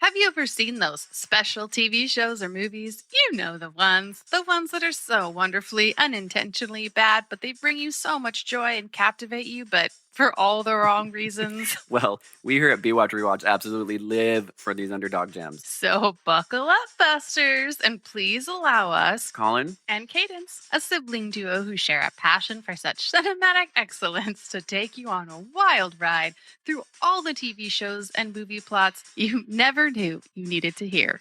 Have you ever seen those special TV shows or movies? You know the ones that are so wonderfully, unintentionally bad, but they bring you so much joy and captivate you, but for all the wrong reasons. Well, we here at B-Watch Rewatch absolutely live for these underdog gems. So buckle up, Busters, and please allow us, Colin? and Cadence, a sibling duo who share a passion for such cinematic excellence, to take you on a wild ride through all the TV shows and movie plots you never knew you needed to hear.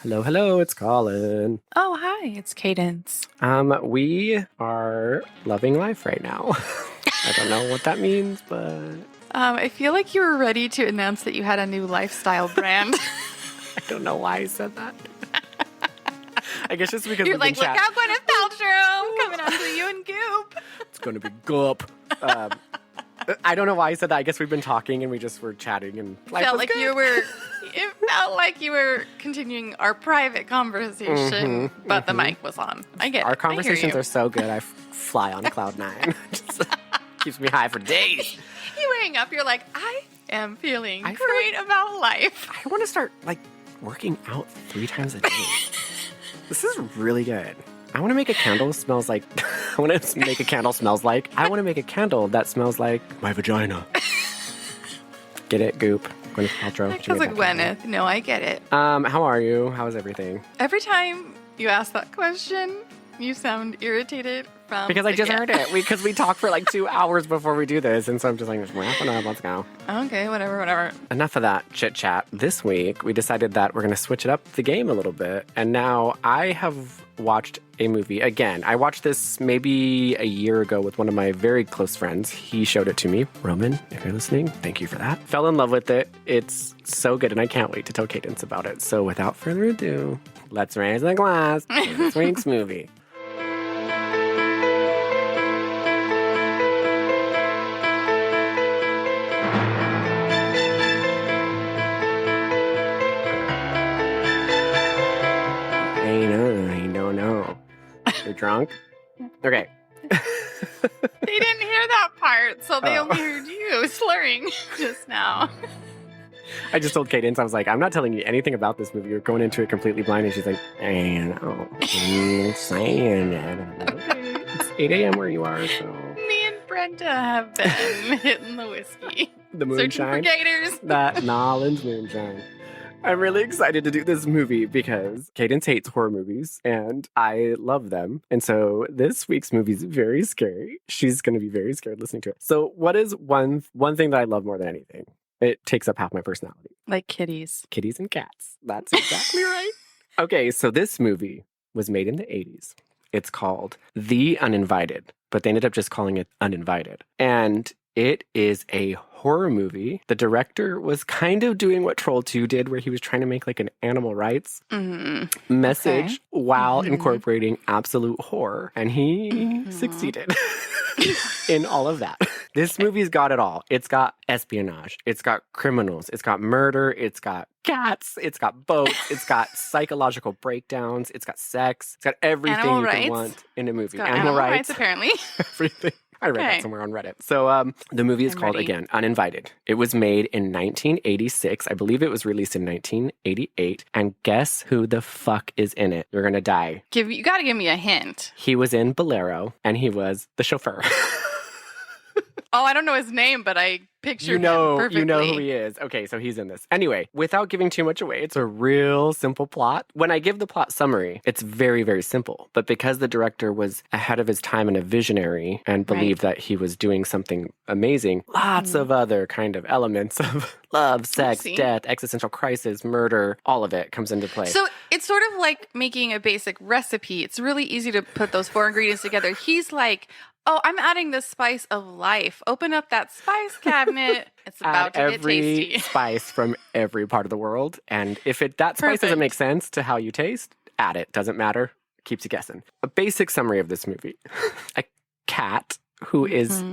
Hello, it's Colin. Oh, hi, it's Cadence. We are loving life right now. I don't know what that means, but... I feel like you were ready to announce that you had a new lifestyle brand. I don't know why I said that. I guess just because You're like, look out, Gwyneth Paltrow, coming on to you and Goop. It's going to be Goop. I don't know why I said that. I guess we've been talking and we just were chatting and life Felt was like good. It felt like you were continuing our private conversation, but the mic was on. I get it. Our conversations I are so good. I fly on cloud nine. Just keeps me high for days. You hang up, you're like, I am feeling I feel great about life. I want to start working out 3 times a day. This is really good. I want to make a candle smells like. I want to make a candle smells like. I want to make a candle that smells like my vagina. Get it, Goop? Gwyneth Paltrow. Because of Gwyneth. No, I get it. How are you? How is everything? Every time you ask that question, you sound irritated from Because I just heard it. Because we talked for 2 hours before we do this, and so I'm just wrapping up. Let's go. Okay, whatever. Enough of that chit chat. This week, we decided that we're going to switch it up the game a little bit, and now I have watched a movie again. I watched this maybe a year ago with one of my very close friends. He showed it to me. Roman, if you're listening, thank you for that. Fell in love with it. It's so good, and I can't wait to tell Cadence about it. So without further ado, let's raise the glass to this week's movie. I don't know. You're drunk? Okay. They didn't hear that part, so they only heard you slurring just now. I just told Cadence, I was like, I'm not telling you anything about this movie. You're going into it completely blind. And she's like, I know. I'm saying it. Okay. It's 8 a.m. where you are, so. Me and Brenda have been hitting the whiskey. The Searching for moonshine. gators. That Nolan's moonshine. I'm really excited to do this movie because Cadence hates horror movies and I love them. And so this week's movie is very scary. She's going to be very scared listening to it. So what is one thing that I love more than anything? It takes up half my personality. Like kitties. Kitties and cats. That's exactly right. Okay, so this movie was made in the 80s. It's called The Uninvited, but they ended up just calling it Uninvited. And it is a horror movie. The director was kind of doing what Troll 2 did, where he was trying to make an animal rights message while incorporating absolute horror. And he succeeded in all of that. This movie's got it all. It's got espionage. It's got criminals. It's got murder. It's got cats. It's got boats. It's got psychological breakdowns. It's got sex. It's got everything Animal you rights. can want in a movie. Got animal rights, apparently. Everything. I read that somewhere on Reddit. So the movie is called, again, Uninvited. It was made in 1986. I believe it was released in 1988. And guess who the fuck is in it? You're going to die. You got to give me a hint. He was in Bolero, and he was the chauffeur. Oh, I don't know his name, but I pictured him perfectly. You know who he is. Okay, so he's in this. Anyway, without giving too much away, it's a real simple plot. When I give the plot summary, it's very, very simple. But because the director was ahead of his time and a visionary and believed that he was doing something amazing, lots of other kind of elements of love, sex, death, existential crisis, murder, all of it comes into play. So it's sort of like making a basic recipe. It's really easy to put those 4 ingredients together. He's like, oh, I'm adding the spice of life. Open up that spice cabinet. It's about to get tasty. Every spice from every part of the world. And if that spice doesn't make sense to how you taste, add it. Doesn't matter. Keeps you guessing. A basic summary of this movie. A cat who is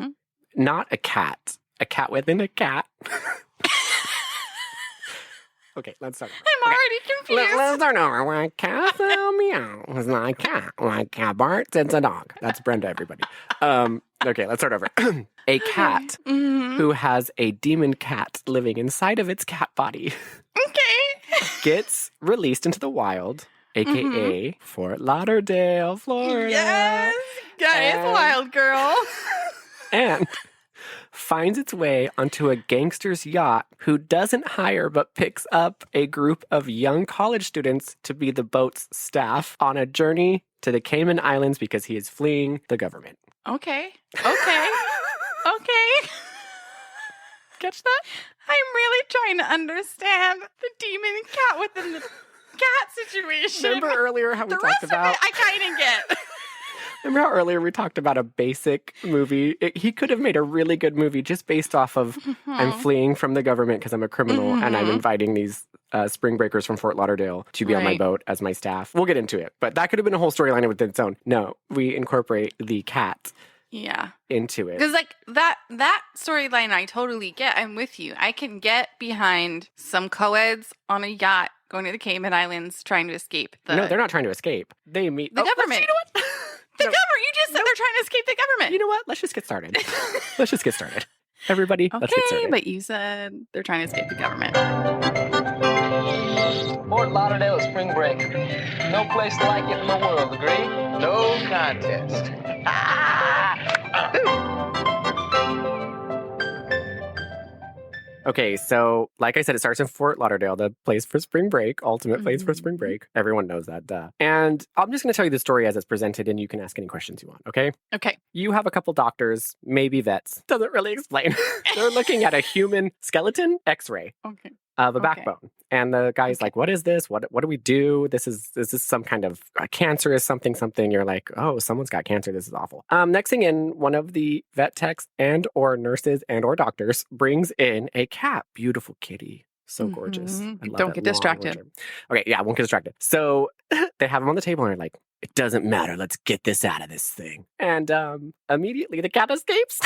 not a cat a cat within a cat. Okay, let's start over. I'm already confused. Let's start over. When a cat says meow, it's not a cat. When a cat barks, it's a dog. That's Brenda, everybody. Okay, let's start over. A cat who has a demon cat living inside of its cat body Okay. gets released into the wild, aka Fort Lauderdale, Florida. Yes. Guys, wild girl. And finds its way onto a gangster's yacht who doesn't hire but picks up a group of young college students to be the boat's staff on a journey to the Cayman Islands because he is fleeing the government. Okay. Okay. Catch that? I'm really trying to understand the demon cat within the cat situation. Remember earlier how we the talked rest about... of it I kind of get. Remember how earlier we talked about a basic movie? He could have made a really good movie just based off of I'm fleeing from the government because I'm a criminal and I'm inviting these spring breakers from Fort Lauderdale to be on my boat as my staff. We'll get into it. But that could have been a whole storyline within its own. No, we incorporate the cat into it. Because like that storyline I totally get. I'm with you. I can get behind some co-eds on a yacht going to the Cayman Islands trying to escape. No, they're not trying to escape. They meet... The government. You know what? The government. You just said they're trying to escape the government. You know what? Let's just get started. Everybody, let's get started. But you said they're trying to escape the government. Fort Lauderdale is spring break. No place like it in the world, agree? No contest. Okay, so like I said, it starts in Fort Lauderdale, the place for spring break, ultimate place for spring break. Everyone knows that, duh. And I'm just going to tell you the story as it's presented, and you can ask any questions you want, okay? Okay. You have a couple doctors, maybe vets. Doesn't really explain. They're looking at a human skeleton x-ray of a backbone. And the guy's like, what is this? What do we do? Is this some kind of cancerous something? You're like, oh, someone's got cancer. This is awful. Next thing in, one of the vet techs and or nurses and or doctors brings in a cat. Beautiful kitty. So gorgeous. I love Don't it. get Long, distracted. Okay, yeah, I won't get distracted. So they have him on the table and they're like, it doesn't matter. Let's get this out of this thing. And immediately the cat escapes.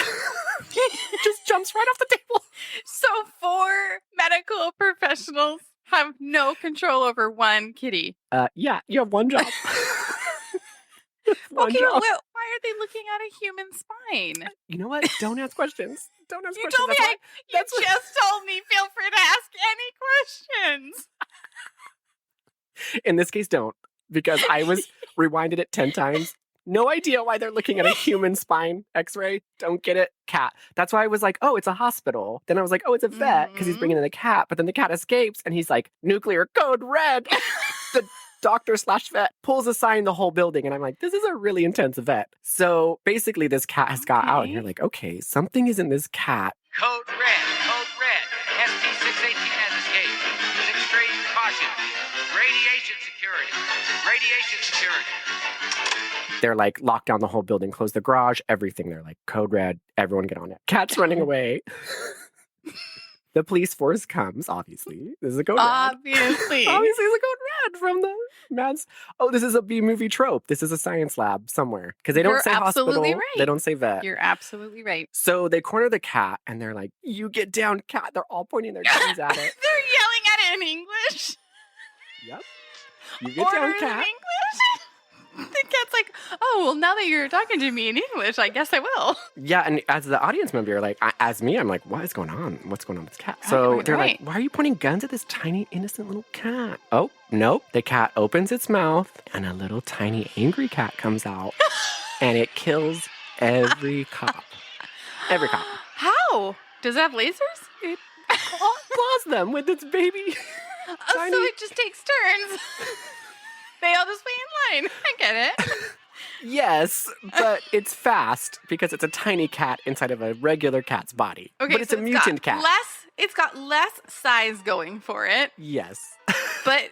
Just jumps right off the table. So 4 medical professionals have no control over one kitty. Yeah, you have one job. Why are they looking at a human spine? You know what? Don't ask questions. Don't ask questions. Told me you just told me feel free to ask any questions. In this case, don't. Because I was rewinded it 10 times. No idea why they're looking at a human spine x-ray. Don't get it. Cat. That's why I was like, oh, it's a hospital. Then I was like, oh, it's a vet because he's bringing in a cat. But then the cat escapes and he's like, nuclear code red. The doctor/vet pulls aside the whole building. And I'm like, this is a really intense vet. So basically this cat has got out and you're like, okay, something is in this cat. Code red. ST-618 has escaped. Use extreme caution. Radiation security. They're like, lock down the whole building, close the garage, everything. They're like, code red, everyone get on it. Cat's running away. The police force comes, obviously. This is a code red. Obviously. Obviously, it's a code red from the Mads. Oh, this is a B-movie trope. This is a science lab somewhere. Because they don't say hospital. Right. They don't say vet. You're absolutely right. So they corner the cat and they're like, you get down, cat. They're all pointing their guns at it. They're yelling at it in English. Yep. You get down, cat. In English? The cat's like, oh, well, now that you're talking to me in English, I guess I will. Yeah, and as the audience member, you're like, as me, I'm like, what is going on? What's going on with this cat? So they're like, why are you pointing guns at this tiny, innocent little cat? Oh, nope. The cat opens its mouth, and a little tiny angry cat comes out, and it kills every cop. Every cop. How? Does it have lasers? It claws them with its baby. So it just takes turns. They all just wait in line. I get it. Yes, but it's fast because it's a tiny cat inside of a regular cat's body. Okay, but it's a mutant cat. It's got less size going for it. Yes. But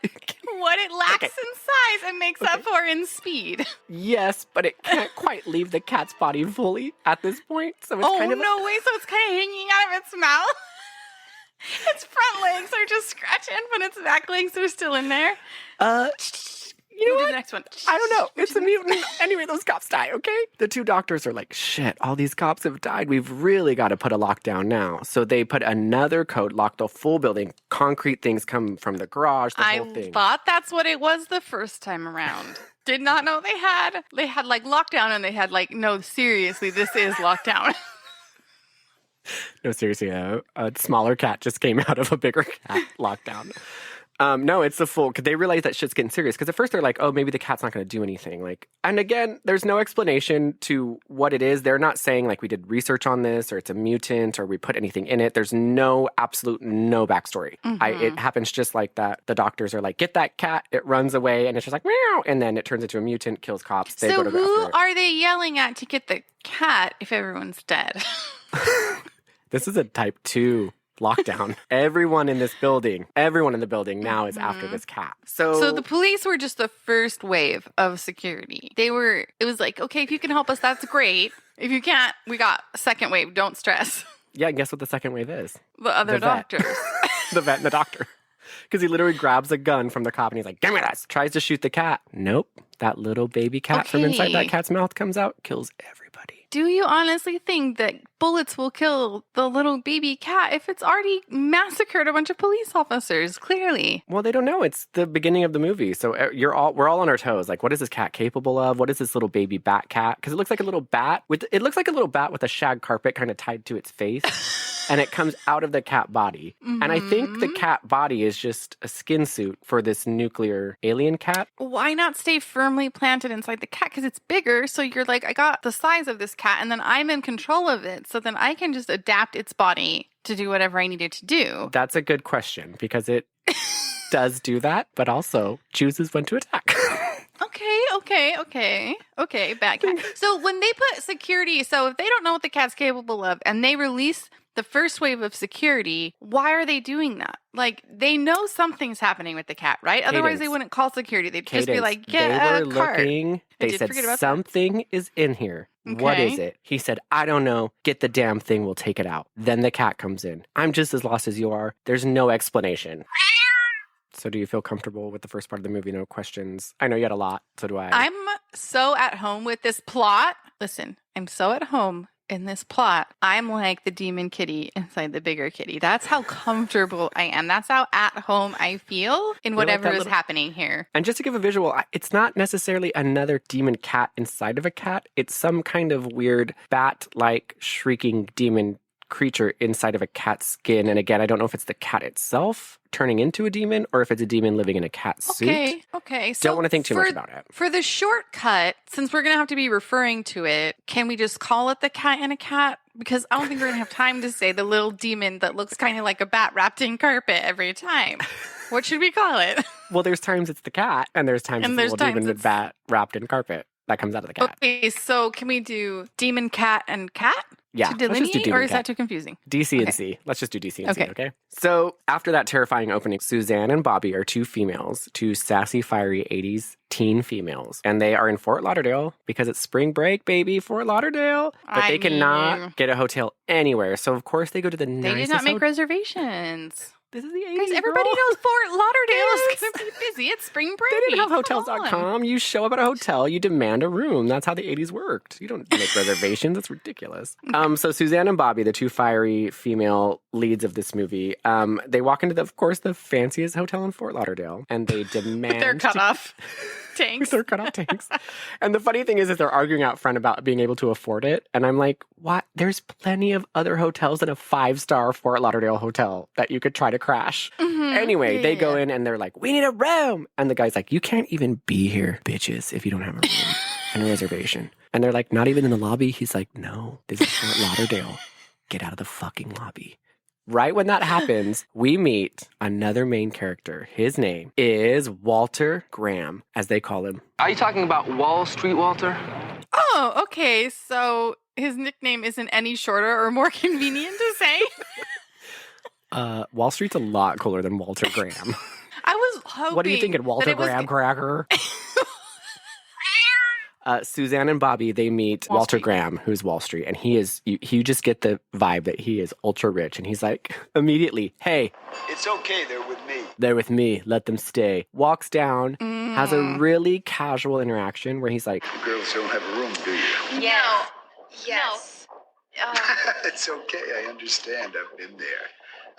what it lacks in size, it makes up for in speed. Yes, but it can't quite leave the cat's body fully at this point. So it's kind of no way. So it's kind of hanging out of its mouth. Its front legs are just scratching, but its back legs are still in there. You know Who did what? the next one? I don't know. It's a mutant. Anyway, those cops die, okay? The two doctors are like, shit, all these cops have died. We've really got to put a lockdown now. So they put another code, locked the full building. Concrete things come from the garage, the whole I thing. thought that's what it was the first time around. Did not know they had like lockdown, and they had like, no, seriously, this is lockdown. No, seriously, a smaller cat just came out of a bigger cat lockdown. No, it's the full, because they realize that shit's getting serious. Because at first they're like, oh, maybe the cat's not going to do anything. Like, and again, there's no explanation to what it is. They're not saying like we did research on this, or it's a mutant, or we put anything in it. There's no backstory. It happens just like that. The doctors are like, get that cat. It runs away, and it's just like meow, and then it turns into a mutant, kills cops. They So go to who after it. are they yelling at to get the cat if everyone's dead? This is a type 2 lockdown. Everyone in the building now is after this cat. So the police were just the first wave of security. It was like, okay, if you can help us, that's great. If you can't, we got a second wave. Don't stress. Yeah, and guess what the second wave is? The other The vet. doctors. The vet and the doctor. Because he literally grabs a gun from the cop and he's like, give me this. Tries to shoot the cat. Nope. That little baby cat from inside that cat's mouth comes out, kills everybody. Do you honestly think that bullets will kill the little baby cat if it's already massacred a bunch of police officers? Clearly. Well, they don't know. It's the beginning of the movie. So we're all on our toes. Like, what is this cat capable of? What is this little baby bat cat? Because it looks like a little bat with a shag carpet kind of tied to its face. And it comes out of the cat body. And I think the cat body is just a skin suit for this nuclear alien cat. Why not stay firmly planted inside the cat? Because it's bigger. So you're like, I got the size of this cat, and then I'm in control of it. So then I can just adapt its body to do whatever I need it to do. That's a good question, because it does do that, but also chooses when to attack. Okay, bad cat. So when they put security, so if they don't know what the cat's capable of and they release the first wave of security, why are they doing that? Like, they know something's happening with the cat, right? Otherwise, they wouldn't call security. They'd just be like, get a cart. They said something is in here. What is it? He said, I don't know. Get the damn thing. We'll take it out. Then the cat comes in. I'm just as lost as you are. There's no explanation. So do you feel comfortable with the first part of the movie? No questions? I know you had a lot. So do I. I'm so at home with this plot. Listen, I'm so at home in this plot. I'm like the demon kitty inside the bigger kitty. That's how comfortable I am. That's how at home I feel in whatever is happening here. And just to give a visual, it's not necessarily another demon cat inside of a cat. It's some kind of weird bat-like shrieking demon creature inside of a cat's skin. And again, I don't know if it's the cat itself turning into a demon or if it's a demon living in a cat suit. Okay. So don't want to think too much about it. For the shortcut, since we're going to have to be referring to it, can we just call it the cat in a cat? Because I don't think we're going to have time to say the little demon that looks kind of like a bat wrapped in carpet every time. What should we call it? Well, there's times it's the cat, and there's times it's the little demon with bat wrapped in carpet that comes out of the cat. Okay, so can we do demon cat and cat? Yeah, to delineate, or is that too confusing? DC and C. Let's just do DC and C, okay? So after that terrifying opening, Suzanne and Bobby are two sassy, fiery 80s teen females. And they are in Fort Lauderdale because it's spring break, baby, Fort Lauderdale. But they cannot get a hotel anywhere. So, of course, they go to the nicest... They did not make reservations. This is the 80s, Guys, everybody knows Fort Lauderdale is going to be busy. It's spring break. They didn't have hotels.com. You show up at a hotel, you demand a room. That's how the 80s worked. You don't make reservations. That's ridiculous. So Suzanne and Bobby, the two fiery female leads of this movie, they walk into, of course, the fanciest hotel in Fort Lauderdale, and they demand... With their cut-off tanks. With their cut-off tanks. And the funny thing is that they're arguing out front about being able to afford it. And I'm like, what? There's plenty of other hotels than a 5-star Fort Lauderdale hotel that you could try to crash. Anyway, they go in and they're like, we need a room. And the guy's like, you can't even be here, bitches, if you don't have a room and a reservation. And they're like, not even in the lobby? He's like, no, this is Fort Lauderdale. Get out of the fucking lobby. Right when that happens, we meet another main character. His name is Walter Graham, as they call him. Are you talking about Wall Street, Walter? Oh, okay. So his nickname isn't any shorter or more convenient to say? Wall Street's a lot cooler than Walter Graham. I was hoping... What are you thinking, Walter Graham cracker? Suzanne and Bobby, they meet Wall Walter Street. Graham, who's Wall Street. And you just get the vibe that he is ultra rich. And he's like, immediately, hey, It's okay, they're with me. they're with me. Let them stay. Walks down, has a really casual interaction where he's like, You girls don't have a room, do you? Yes. Yes. It's okay, I understand. I've been there.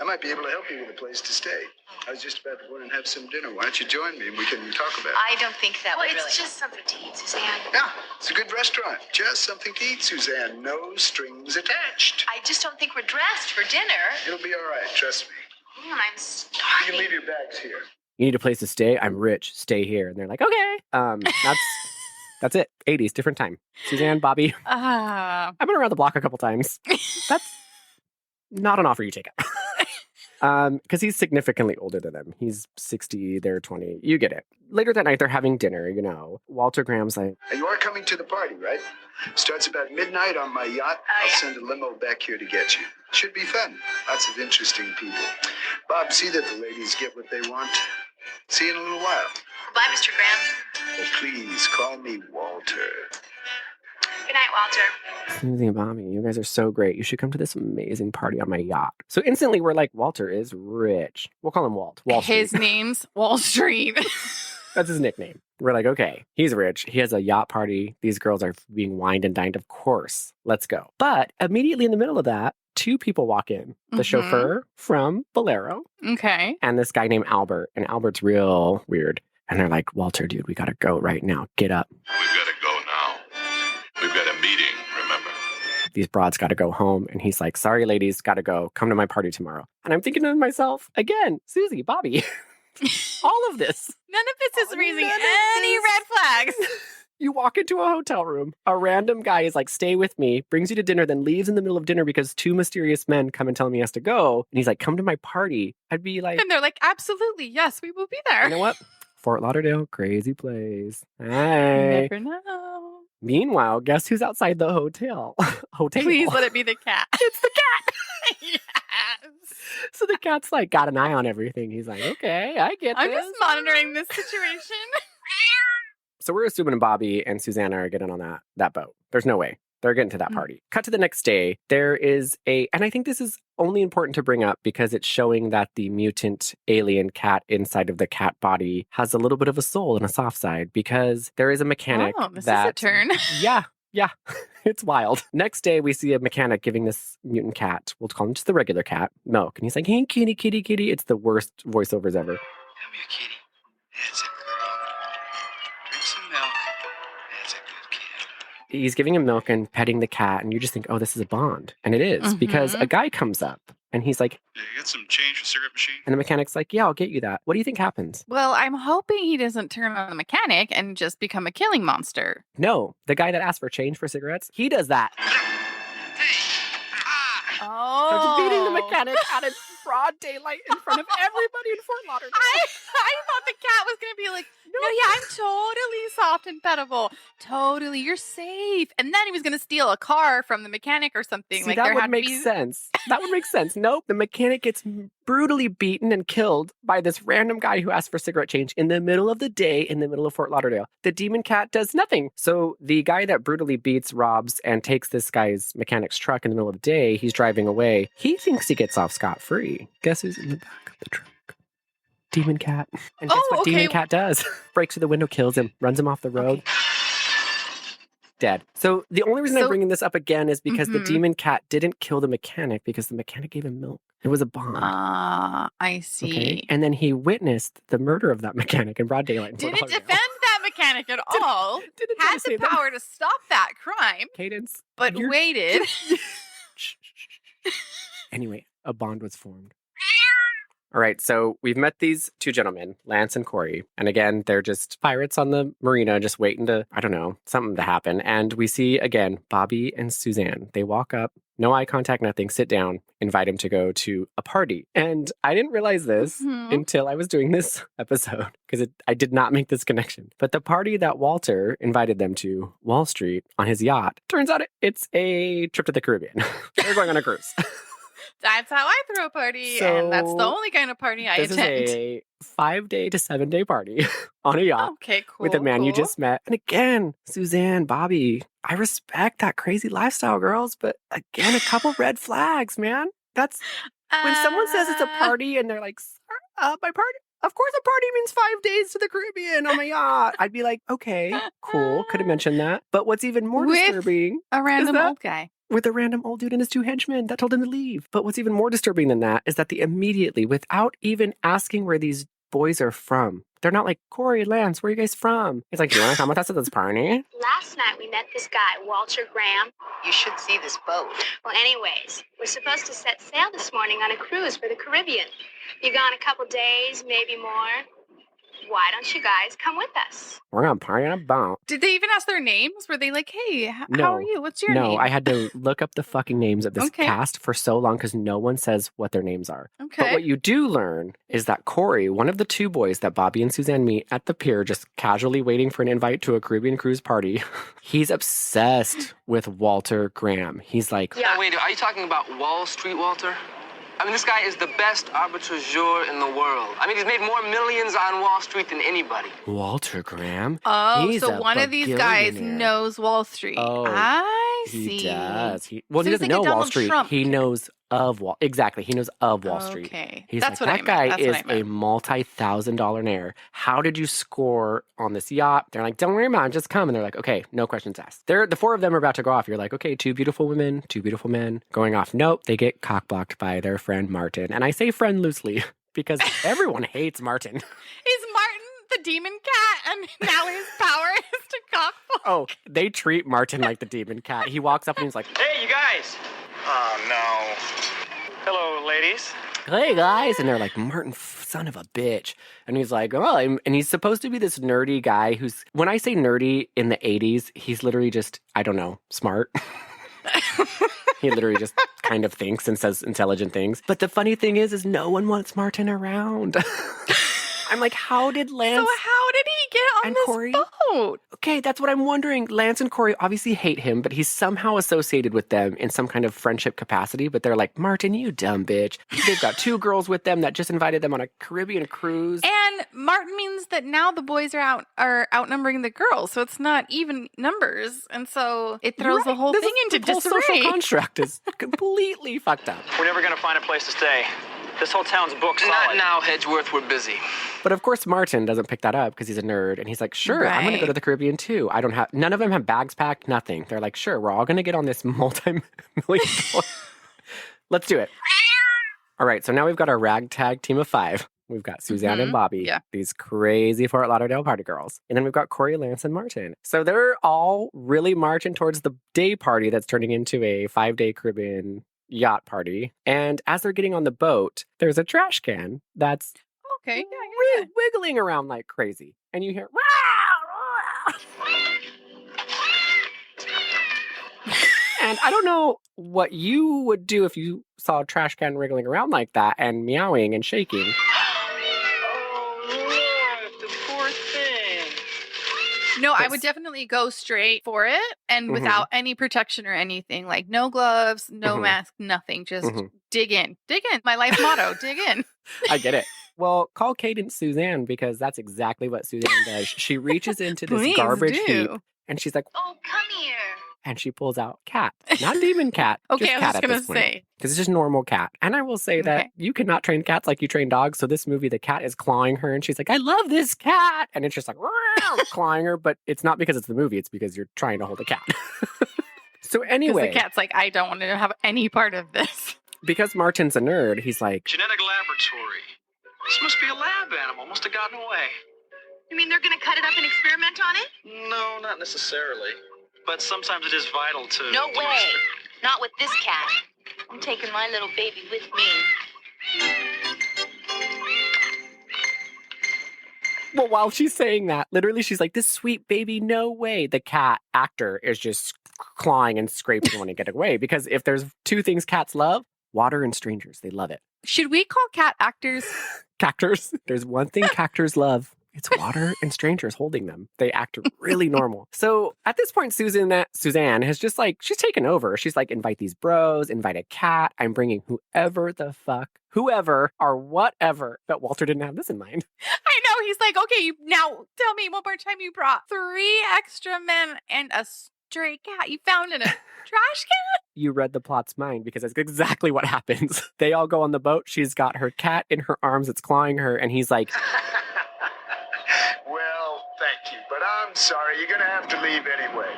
I might be able to help you with a place to stay. I was just about to go in and have some dinner. Why don't you join me and we can talk about it? I don't think that Well, would it's really. just something to eat, Suzanne. Yeah, it's a good restaurant. Just something to eat, Suzanne. No strings attached. I just don't think we're dressed for dinner. It'll be all right, trust me. Man, I'm You starving. can leave your bags here. you need a place to stay? I'm rich. Stay here. And they're like, okay. That's it. 80s, different time. Suzanne, Bobby. I've been around the block a couple times. That's not an offer you take up. Because he's significantly older than them. He's 60, they're 20. You get it. Later that night, they're having dinner, you know. Walter Graham's like, Now, you are coming to the party, right? Starts about midnight on my yacht. I'll send a limo back here to get you. Should be fun. Lots of interesting people. Bob, see that the ladies get what they want. See you in a little while. Bye, Mr. Graham. Oh, please call me Walter. Good night, Walter. Susie and Bobby, you guys are so great. You should come to this amazing party on my yacht. So instantly, we're like, Walter is rich. We'll call him Walt. Wall Street. His name's Wall Street. That's his nickname. We're like, okay, he's rich. He has a yacht party. These girls are being wined and dined. Of course, let's go. But immediately in the middle of that, two people walk in. The chauffeur from Bolero Okay. and this guy named Albert. And Albert's real weird. And they're like, Walter, dude, we got to go right now. Get up. We've got to go now. We've got a meeting, remember? These broads got to go home. And he's like, sorry, ladies, got to go. Come to my party tomorrow. And I'm thinking to myself, again, Susie, Bobby, all of this. None of this is raising None of any this. red flags. You walk into a hotel room, a random guy is like, stay with me, brings you to dinner, then leaves in the middle of dinner because two mysterious men come and tell him he has to go. And he's like, come to my party. I'd be like, And they're like, absolutely, yes, we will be there. you know what? Fort Lauderdale, crazy place. Hey. Never know. Meanwhile, guess who's outside the hotel? Hotel. Please let it be the cat. It's the cat. Yes. So the cat's like got an eye on everything. He's like, okay, I get I'm this. just monitoring this situation. So we're assuming Bobby and Susanna are getting on that boat. There's no way. They're getting to that party. Cut to the next day. There is and I think this is only important to bring up because it's showing that the mutant alien cat inside of the cat body has a little bit of a soul and a soft side because there is a mechanic Oh, this that... is a turn. Yeah. It's wild. Next day, we see a mechanic giving this mutant cat, we'll call him just the regular cat, milk. And he's like, hey, kitty, kitty, kitty. It's the worst voiceovers ever. Come here, kitty. That's a girl. Drink some milk. That's a good kid. He's giving him milk and petting the cat, and you just think, oh, this is a bond. And it is, because a guy comes up, and he's like, Yeah, you got some change for cigarette machine? and the mechanic's like, yeah, I'll get you that. What do you think happens? Well, I'm hoping he doesn't turn on the mechanic and just become a killing monster. No, the guy that asked for change for cigarettes, he does that. Oh. Starts beating the mechanic out in broad daylight in front of everybody in Fort Lauderdale. I thought the cat was going to be like, no, yeah, I'm totally soft and pettable. Totally, you're safe. And then he was going to steal a car from the mechanic or something. See, like that there would had make to be... sense. That would make sense. Nope. The mechanic gets brutally beaten and killed by this random guy who asked for cigarette change in the middle of the day in the middle of Fort Lauderdale. The demon cat does nothing. So the guy that brutally beats, robs, and takes this guy's mechanic's truck in the middle of the day, he's driving away. He thinks he gets off scot-free. Guess who's in the back of the truck? Demon cat. And guess what Demon cat does? Breaks through the window, kills him, runs him off the road. Dead. So the only reason I'm bringing this up again is because the demon cat didn't kill the mechanic because the mechanic gave him milk. It was a bond. I see. Okay? And then he witnessed the murder of that mechanic in broad daylight. In Fort Didn't Lauderdale. defend that mechanic at all. Didn't try Had to save the them. power to stop that crime, Cadence. but waited. Anyway, a bond was formed. All right, so we've met these two gentlemen, Lance and Corey. And again, they're just pirates on the marina, just waiting to, I don't know, something to happen. And we see, again, Bobby and Suzanne. They walk up, no eye contact, nothing, sit down, invite him to go to a party. And I didn't realize this until I was doing this episode, because I did not make this connection. But the party that Walter invited them to, Wall Street, on his yacht, turns out it's a trip to the Caribbean. They're going on a cruise. That's how I throw a party, and that's the So, only kind of party I This attend. is a 5-day to 7-day party on a yacht Okay, cool. with a man you cool. just met. And again, Suzanne, Bobby, I respect that crazy lifestyle, girls, but again, a couple red flags, man. That's when someone says it's a party and they're like, my party. Of course, a party means 5 days to the Caribbean on my yacht. I'd be like, okay, cool. Could have mentioned that. But what's even more With disturbing a random that- old guy. with a random old dude and his 2 henchmen that told him to leave. But what's even more disturbing than that is that they immediately, without even asking where these boys are from, they're not like, Corey, Lance, where are you guys from? It's like, do you want to come with us at this party? Last night we met this guy, Walter Graham. You should see this boat. Well, anyways, we're supposed to set sail this morning on a cruise for the Caribbean. Be gone a couple days, maybe more. Why don't you guys come with us? We're going to party on a boat. Did they even ask their names? Were they like, hey, how No. are you? What's your No, name? I had to look up the fucking names of this Okay. cast for so long because no one says what their names are. Okay. But what you do learn is that Corey, one of the 2 boys that Bobby and Suzanne meet at the pier, just casually waiting for an invite to a Caribbean cruise party, he's obsessed with Walter Graham. He's like, Yeah. Wait, are you talking about Wall Street, Walter? I mean, this guy is the best arbitrageur in the world. I mean, he's made more millions on Wall Street than anybody. Walter Graham? Oh, He's so a one of these guys billionaire. knows Wall Street. Oh, I see. He does. He So doesn't he's like a know Wall Donald Street. Trump He knows of Wall. Exactly. He knows of Wall Street. Okay. He's That's like, what I that meant. guy That's what is I a meant. multi-$1,000-dollar-aire. How did you score on this yacht? They're like, don't worry about it. Just come. And they're like, okay, no questions asked. The 4 of them are about to go off. You're like, okay, 2 beautiful women, 2 beautiful men going off. Nope. They get cock-blocked by their friend Martin. And I say friend loosely because everyone hates Martin. Is Martin the demon cat, and now his power is to cockblock? Oh, they treat Martin like the demon cat. He walks up and he's like, Hey, you guys! Oh, no. Hello, ladies. hey guys, and they're like, Martin, son of a bitch. And he's like, oh, and he's supposed to be this nerdy guy who's, when I say nerdy in the 80s, he's literally just, I don't know, smart. He literally just kind of thinks and says intelligent things. But the funny thing is no one wants Martin around. I'm like, how did Lance... So how did he get on and this Corey? boat? Okay, that's what I'm wondering. Lance and Corey obviously hate him, but he's somehow associated with them in some kind of friendship capacity. But they're like, Martin, you dumb bitch. They've got 2 girls with them that just invited them on a Caribbean cruise. And Martin means that now the boys are outnumbering the girls, so it's not even numbers, and so it throws the whole thing into the whole disarray. social construct is completely fucked up. We're never gonna find a place to stay. This whole town's booked solid. Not now, Hedgeworth. We're busy. But of course, Martin doesn't pick that up because he's a nerd, and he's like, "Sure, I'm going to go to Right. the Caribbean too. I don't have none of them have bags packed, nothing. They're like, sure, we're all going to get on this multi-million. Let's do it. All right, so now we've got our ragtag team of 5. We've got Suzanne and Bobby, Yeah. these crazy Fort Lauderdale party girls. And then we've got Corey, Lance, and Martin. So they're all really marching towards the day party that's turning into a 5-day Caribbean yacht party. And as they're getting on the boat, there's a trash can that's Okay, yeah. wiggling around like crazy. And you hear, and I don't know what you would do if you saw a trash can wriggling around like that and meowing and shaking. Oh, Lord, the poor thing. No, I Yes. would definitely go straight for it and Mhm. without any protection or anything. Like no gloves, no Mhm. mask, nothing. Just Mhm. dig in. Dig in. My life motto, dig in. I get it. Well, call Cadence Suzanne because that's exactly what Suzanne does. She reaches into this Please garbage do. heap and she's like, Oh, come here. and she pulls out cat, not demon cat. Okay, I was cat just at gonna this point. say. Because it's just normal cat. And I will say that Okay. you cannot train cats like you train dogs. So this movie, the cat is clawing her and she's like, I love this cat. And it's just like, clawing her. But it's not because it's the movie. It's because you're trying to hold a cat. So Because anyway, the cat's like, I don't want to have any part of this. because Martin's a nerd, he's like, Genetic laboratory. This must be a lab animal. Must have gotten away. You mean they're gonna cut it up and experiment on it? No, not necessarily. But sometimes it is vital to... No way. Not with this cat. I'm taking my little baby with me. well, while she's saying that, literally she's like, this sweet baby, no way. The cat actor is just clawing and scraping wanting to get away. Because if there's 2 things cats love, water and strangers, they love it. Should we call cat actors? Cactors. There's one thing cactors love. It's water and strangers holding them. They act really normal. So at this point, Suzanne has just like, she's taken over. She's like, invite these bros, invite a cat. I'm bringing whoever or whatever. But Walter didn't have this in mind. I know. He's like, okay, now tell me one more time you brought 3 extra men and a stray cat you found in a trash can? You read the plot's mind because that's exactly what happens. They all go on the boat. She's got her cat in her arms. It's clawing her. And he's like, Well, thank you, but I'm sorry. You're going to have to leave anyway.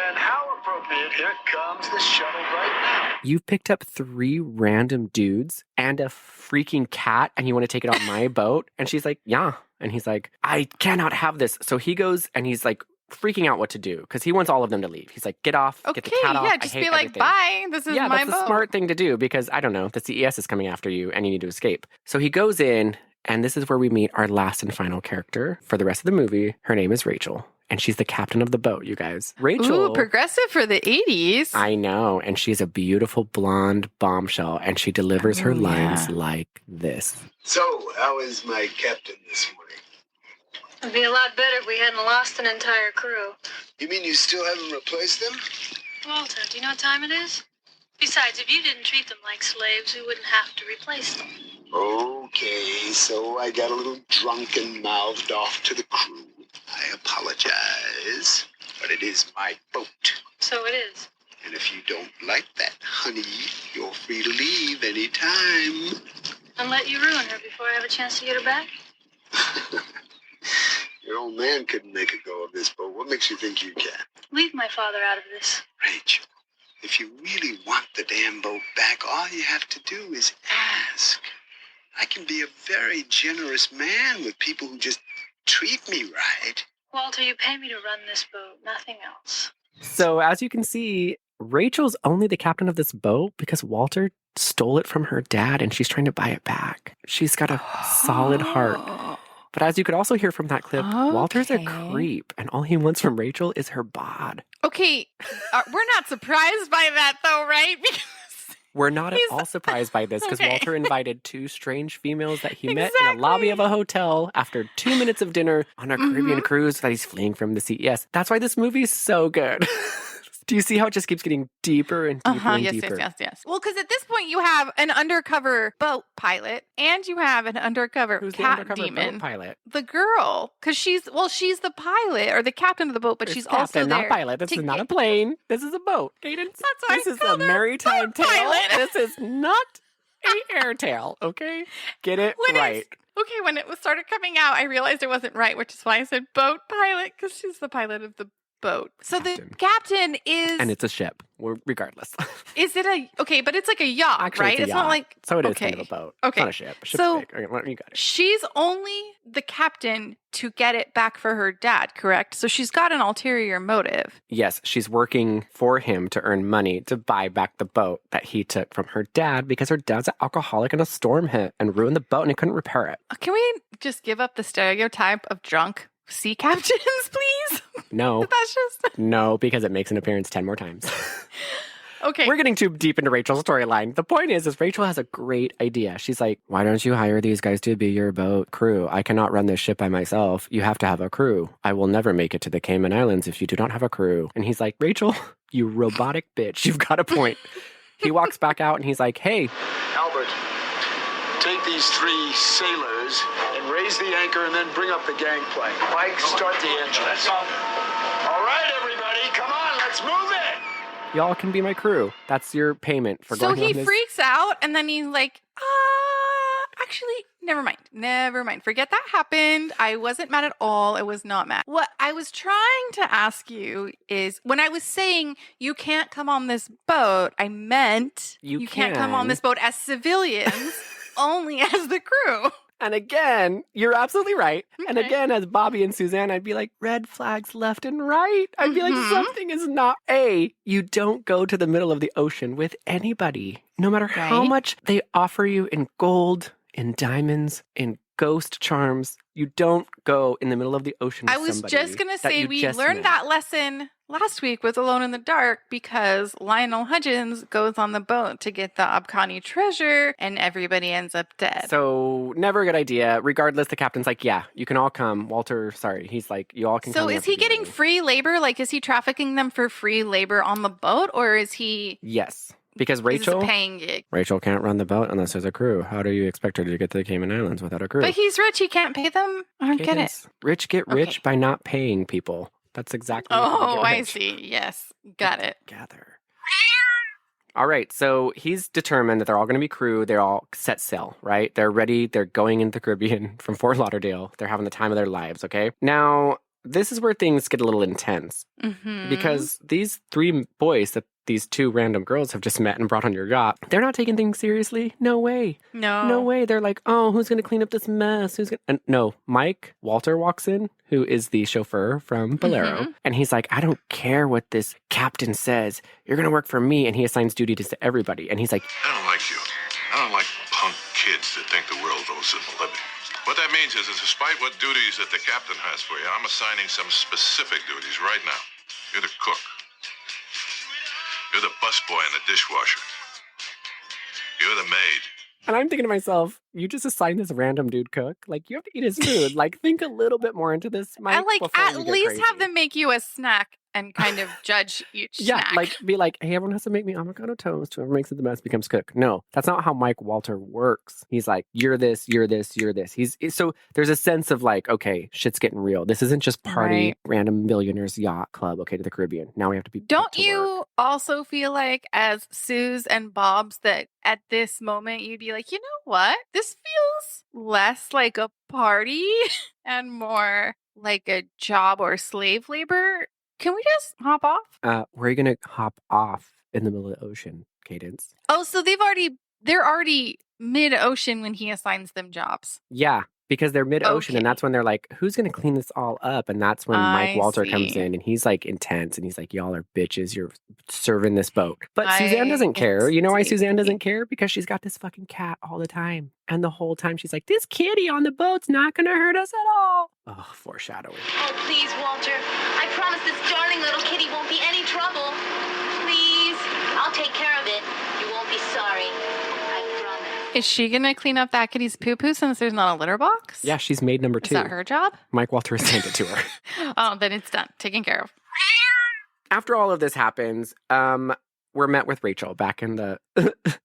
And how appropriate. Here comes the shuttle right now. you've picked up 3 random dudes and a freaking cat and you want to take it on my boat? And she's like, yeah. And he's like, I cannot have this. So he goes and he's like freaking out what to do because he wants all of them to leave. He's like, get off, get the cat off. Yeah, just I hate be like, everything. bye. This is my boat. Yeah, that's the smart thing to do because, I don't know, the CES is coming after you and you need to escape. So he goes in and this is where we meet our last and final character for the rest of the movie. Her name is Rachel. And she's the captain of the boat, you guys. Rachel. Ooh, progressive for the 80s. I know. And she's a beautiful blonde bombshell. And she delivers her lines like this. So, how is my captain this morning? It'd be a lot better if we hadn't lost an entire crew. You mean you still haven't replaced them? Walter, do you know what time it is? Besides, if you didn't treat them like slaves, we wouldn't have to replace them. Okay, so I got a little drunk and mouthed off to the crew. I apologize, but it is my boat. So it is. And if you don't like that, honey, you're free to leave anytime. And let you ruin her before I have a chance to get her back? Your old man couldn't make a go of this boat. What makes you think you can? Leave my father out of this. Rachel, if you really want the damn boat back, all you have to do is ask. I can be a very generous man with people who just treat me right. Walter, you pay me to run this boat, nothing else. So as you can see, Rachel's only the captain of this boat because Walter stole it from her dad and she's trying to buy it back. She's got a solid heart. But as you could also hear from that clip, Walter's a creep and all he wants from Rachel is her bod. Okay, we're not surprised by that though, right? Because we're not at all surprised by this because Walter invited 2 strange females that he met in a Exactly. lobby of a hotel after 2 minutes of dinner on a Caribbean cruise that he's fleeing from the CES. That's why this movie is so good. Do you see how it just keeps getting deeper and deeper and deeper? Yes. Well, because at this point you have an undercover boat pilot and you have an undercover Who's cat the undercover demon. boat pilot? The girl, because she's the pilot or the captain of the boat, but It's she's captain, also there. not pilot. This is not a plane. This is a boat. Cadence. That's why This I is called a her maritime boat tale. pilot. This is not a airtail. Okay, get it right. When it started coming out, I realized it wasn't right, which is why I said boat pilot because she's the pilot of the boat. So the captain is, and it's a ship. Regardless, is it but it's like a yacht, actually, right? It's not like so it is kind of a boat. Okay, it's not a ship. A ship's so big. Okay, you got it. She's only the captain to get it back for her dad, correct? So she's got an ulterior motive. Yes, she's working for him to earn money to buy back the boat that he took from her dad because her dad's an alcoholic and a storm hit and ruined the boat and he couldn't repair it. Can we just give up the stereotype of drunk sea captains, please? No. That's just... No, because it makes an appearance 10 more times. Okay. We're getting too deep into Rachel's storyline. The point is Rachel has a great idea. She's like, why don't you hire these guys to be your boat crew? I cannot run this ship by myself. You have to have a crew. I will never make it to the Cayman Islands if you do not have a crew. And he's like, Rachel, you robotic bitch. You've got a point. He walks back out and he's like, hey. Albert, take these 3 sailors and raise the anchor and then bring up the gangplank. Mike, start the engines. All right, everybody, come on, let's move it. Y'all can be my crew. That's your payment for going on this. So he freaks out and then he's like, actually, never mind. Forget that happened. I wasn't mad at all. I was not mad. What I was trying to ask you is when I was saying you can't come on this boat, I meant you can't come on this boat as civilians, only as the crew. And again, you're absolutely right. Okay. And again, as Bobby and Suzanne, I'd be like, red flags left and right. I'd be like, something is not you don't go to the middle of the ocean with anybody, no matter how much they offer you in gold, in diamonds, in ghost charms. You don't go in the middle of the ocean with I was somebody just going to that say you we just learned met. that lesson last week with Alone in the Dark because Lionel Hudgens goes on the boat to get the Abkhani treasure and everybody ends up dead. So never a good idea. Regardless, the captain's like, yeah, you can all come. Walter, sorry. He's like, you all can come. So is he getting free labor? Like, is he trafficking them for free labor on the boat, or is he... Yes. Because Is Rachel, this a paying gig? Rachel can't run the boat unless there's a crew. How do you expect her to get to the Cayman Islands without a crew? But he's rich. He can't pay them? I don't get it. Rich get rich by not paying people. That's exactly how you get Oh, I rich. see. Yes. Got it. Together. All right, so he's determined that they're all going to be crew. They're all set sail, right? They're ready. They're going into the Caribbean from Fort Lauderdale. They're having the time of their lives, okay? Now, this is where things get a little intense because these three boys that these two random girls have just met and brought on your yacht, they're not taking things seriously. No way. No way. They're like, oh, who's going to clean up this mess? Who's going to... And no, Mike Walter walks in, who is the chauffeur from Bolero. And he's like, I don't care what this captain says. You're going to work for me. And he assigns duties to everybody. And he's like, I don't like you. I don't like punk kids that think the world owes them a living. What that means is that despite what duties that the captain has for you, I'm assigning some specific duties right now. You're the cook. You're the busboy and the dishwasher. You're the maid. and I'm thinking to myself, you just assigned this random dude cook. Like, you have to eat his food. Like, think a little bit more into this, Mike. I like before at you get least crazy. have them make you a snack and kind of judge each snack. Like, be like, hey, everyone has to make me avocado toast. Whoever makes it the best becomes cook. No, that's not how Mike Walter works. He's like, you're this, you're this, you're this. So there's a sense of like, okay, shit's getting real. This isn't just party, random millionaires yacht club, okay, to the Caribbean. Now we have to be. Don't you also feel like, as Sue's and Bob's, that at this moment you'd be like, you know what? This feels less like a party and more like a job or slave labor. Can we just hop off? Where are you going to hop off in the middle of the ocean, Cadence? Oh, so they're already mid-ocean when he assigns them jobs. Yeah, because they're mid-ocean, and that's when they're like, who's going to clean this all up? And that's when Mike Walter comes in, and he's like intense, and he's like, y'all are bitches, you're serving this boat. But Suzanne doesn't care. You know why Suzanne doesn't care? Because she's got this fucking cat all the time. And the whole time she's like, this kitty on the boat's not going to hurt us at all. Oh, foreshadowing. Oh, please, Walter. I promise this darling little kitty won't be any trouble. Please. I'll take care of it. You won't be sorry. I promise. Is she going to clean up that kitty's poo-poo since there's not a litter box? Yeah, she's maid number 2. Is that her job? Mike Walter assigned it to her. Oh, then it's done. Taken care of. After all of this happens, we're met with Rachel back in the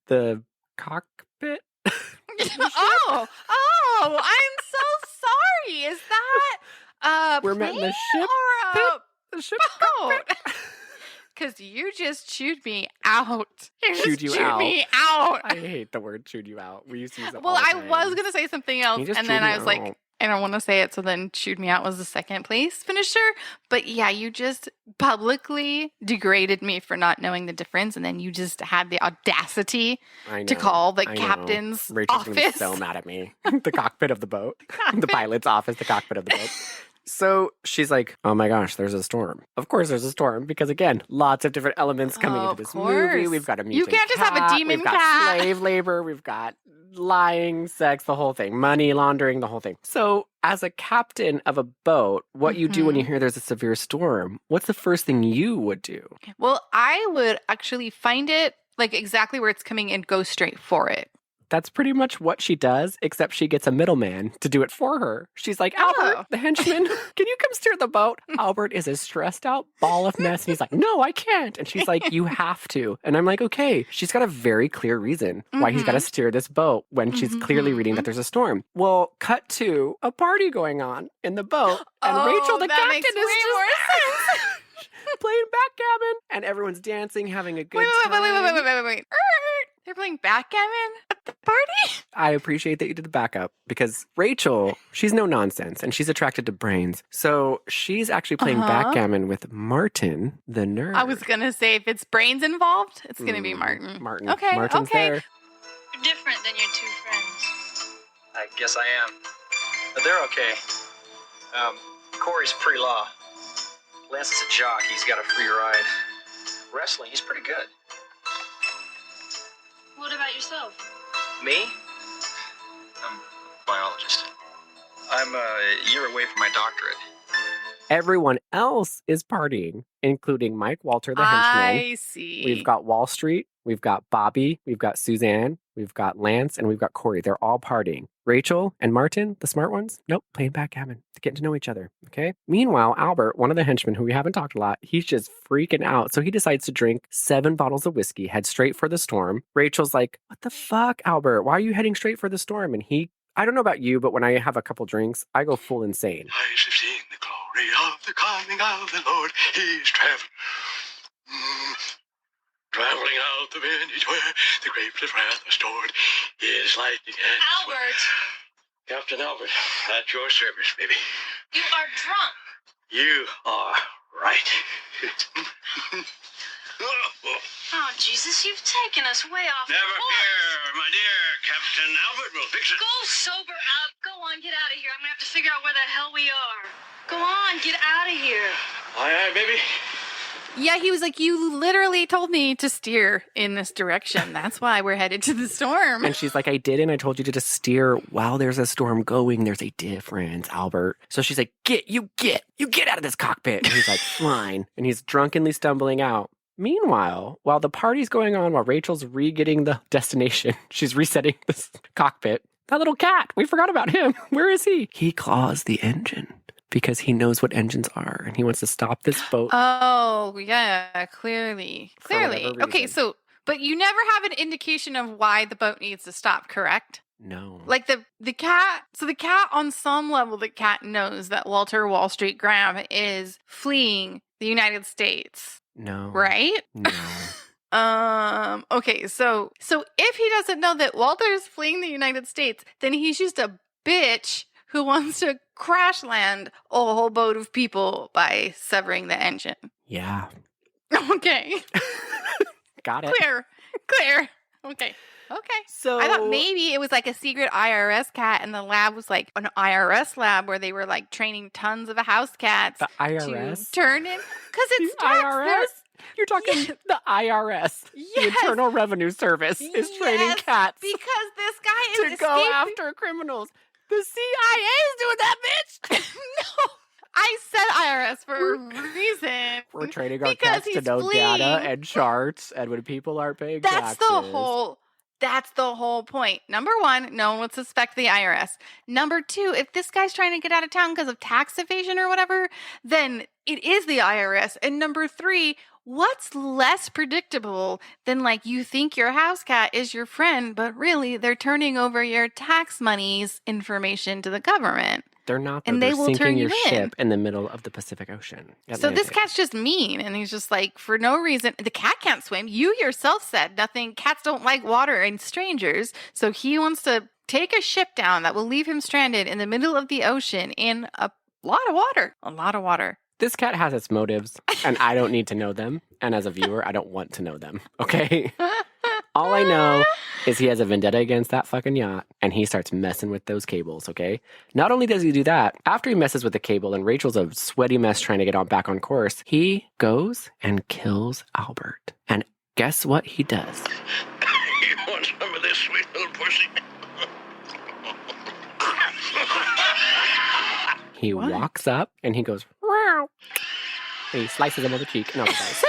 the cockpit. Oh, I'm so sorry. Is that we're met in the ship or the ship boat? Because you just chewed me out. Chewed you out. Me out. I hate the word chewed you out. We used to use it Well, all the I time. was going to say something else, and then I was like, I don't want to say it, so then chewed me out was the second place finisher. But yeah, you just publicly degraded me for not knowing the difference, and then you just had the audacity to call the captain's Rachel's office. gonna be so mad at me. The cockpit of the boat. The pilot's office, the cockpit of the boat. So she's like, oh my gosh, there's a storm. Of course there's a storm, because again, lots of different elements coming into this movie. We've got a mutant You can't just have a demon we've got slave labor, we've got lying, sex, the whole thing, money laundering, the whole thing. So as a captain of a boat, what you do when you hear there's a severe storm, what's the first thing you would do? Well, I would actually find it like exactly where it's coming and go straight for it. That's pretty much what she does, except she gets a middleman to do it for her. She's like, Albert, the henchman, can you come steer the boat? Albert is a stressed out ball of mess. And he's like, no, I can't. And she's like, you have to. And I'm like, okay. She's got a very clear reason why he's got to steer this boat when she's clearly reading that there's a storm. Well, cut to a party going on in the boat. And Rachel, the captain, is just playing backgammon. And everyone's dancing, having a good time. Wait. They're playing backgammon at the party? I appreciate that you did the backup, because Rachel, she's no nonsense and she's attracted to brains. So she's actually playing backgammon with Martin, the nerd. I was going to say, if it's brains involved, it's going to be Martin. Okay, Martin's there. You're different than your two friends. I guess I am. But they're okay. Corey's pre-law. Lance is a jock. He's got a free ride. Wrestling, he's pretty good. What about yourself? Me? I'm a biologist. I'm a year away from my doctorate. Everyone else is partying, including Mike Walter, the henchman. I see. We've got Wall Street, we've got Bobby, we've got Suzanne, we've got Lance, and we've got Corey. They're all partying. Rachel and Martin, the smart ones, nope, playing backgammon, getting to know each other, okay? Meanwhile, Albert, one of the henchmen who we haven't talked a lot, he's just freaking out. So he decides to drink 7 bottles of whiskey, head straight for the storm. Rachel's like, what the fuck, Albert? Why are you heading straight for the storm? And I don't know about you, but when I have a couple drinks, I go full insane. Eyes have seen the glory of the coming of the Lord. He's traveling. Traveling out the vintage where the grapes of wrath are stored. His lightning and Albert! Captain Albert, at your service, baby. You are drunk. You are right. Oh, Jesus, you've taken us way off Never course. fear, my dear Captain Albert will fix it. Go sober up. Go on, get out of here. I'm going to have to figure out where the hell we are. Go on, get out of here. Aye, aye, baby. Yeah, he was like, you literally told me to steer in this direction. That's why we're headed to the storm. And she's like, I didn't. I told you to just steer while there's a storm going. There's a difference, Albert. So she's like, get out of this cockpit. And he's like, fine. And he's drunkenly stumbling out. Meanwhile, while the party's going on, while Rachel's re-getting the destination, she's resetting this cockpit. That little cat, we forgot about him. Where is he? He claws the engine because he knows what engines are and he wants to stop this boat. Oh, yeah, clearly. whatever Okay, reason. but you never have an indication of why the boat needs to stop, correct? No. Like the cat, so the cat on some level, the cat knows that Walter Wall Street Graham is fleeing the United States. No. Right? No. Okay, so if he doesn't know that Walter's fleeing the United States, then he's just a bitch who wants to crash land a whole boat of people by severing the engine. Yeah. Okay. Got it. Clear. Okay. So I thought maybe it was like a secret IRS cat and the lab was like an IRS lab where they were like training tons of house cats the IRS to turn in because it's the IRS. You're talking the IRS, the Internal Revenue Service, is training cats because this guy is to go after criminals. The CIA is doing that, bitch. No, I said IRS for a reason. We're training our Because cats to he's know fleeing. data and charts, and when people aren't paying taxes. That's the whole point. Number 1, no one would suspect the IRS. Number 2, if this guy's trying to get out of town because of tax evasion or whatever, then it is the IRS. And number 3, what's less predictable than like you think your house cat is your friend, but really they're turning over your tax money's information to the government. They're not. And they're they will sinking turn your you in. ship in the middle of the Pacific Ocean. So this cat's just mean, and he's just like, for no reason. The cat can't swim. You yourself said nothing. Cats don't like water and strangers. So he wants to take a ship down that will leave him stranded in the middle of the ocean in a lot of water. A lot of water. This cat has its motives, and I don't need to know them. And as a viewer, I don't want to know them. Okay? All I know is he has a vendetta against that fucking yacht, and he starts messing with those cables, okay? Not only does he do that, after he messes with the cable and Rachel's a sweaty mess trying to get back on course, he goes and kills Albert. And guess what he does? You want some of this sweet little pussy? He walks up and he goes, "Meow." And he slices him on the cheek and Albert dies.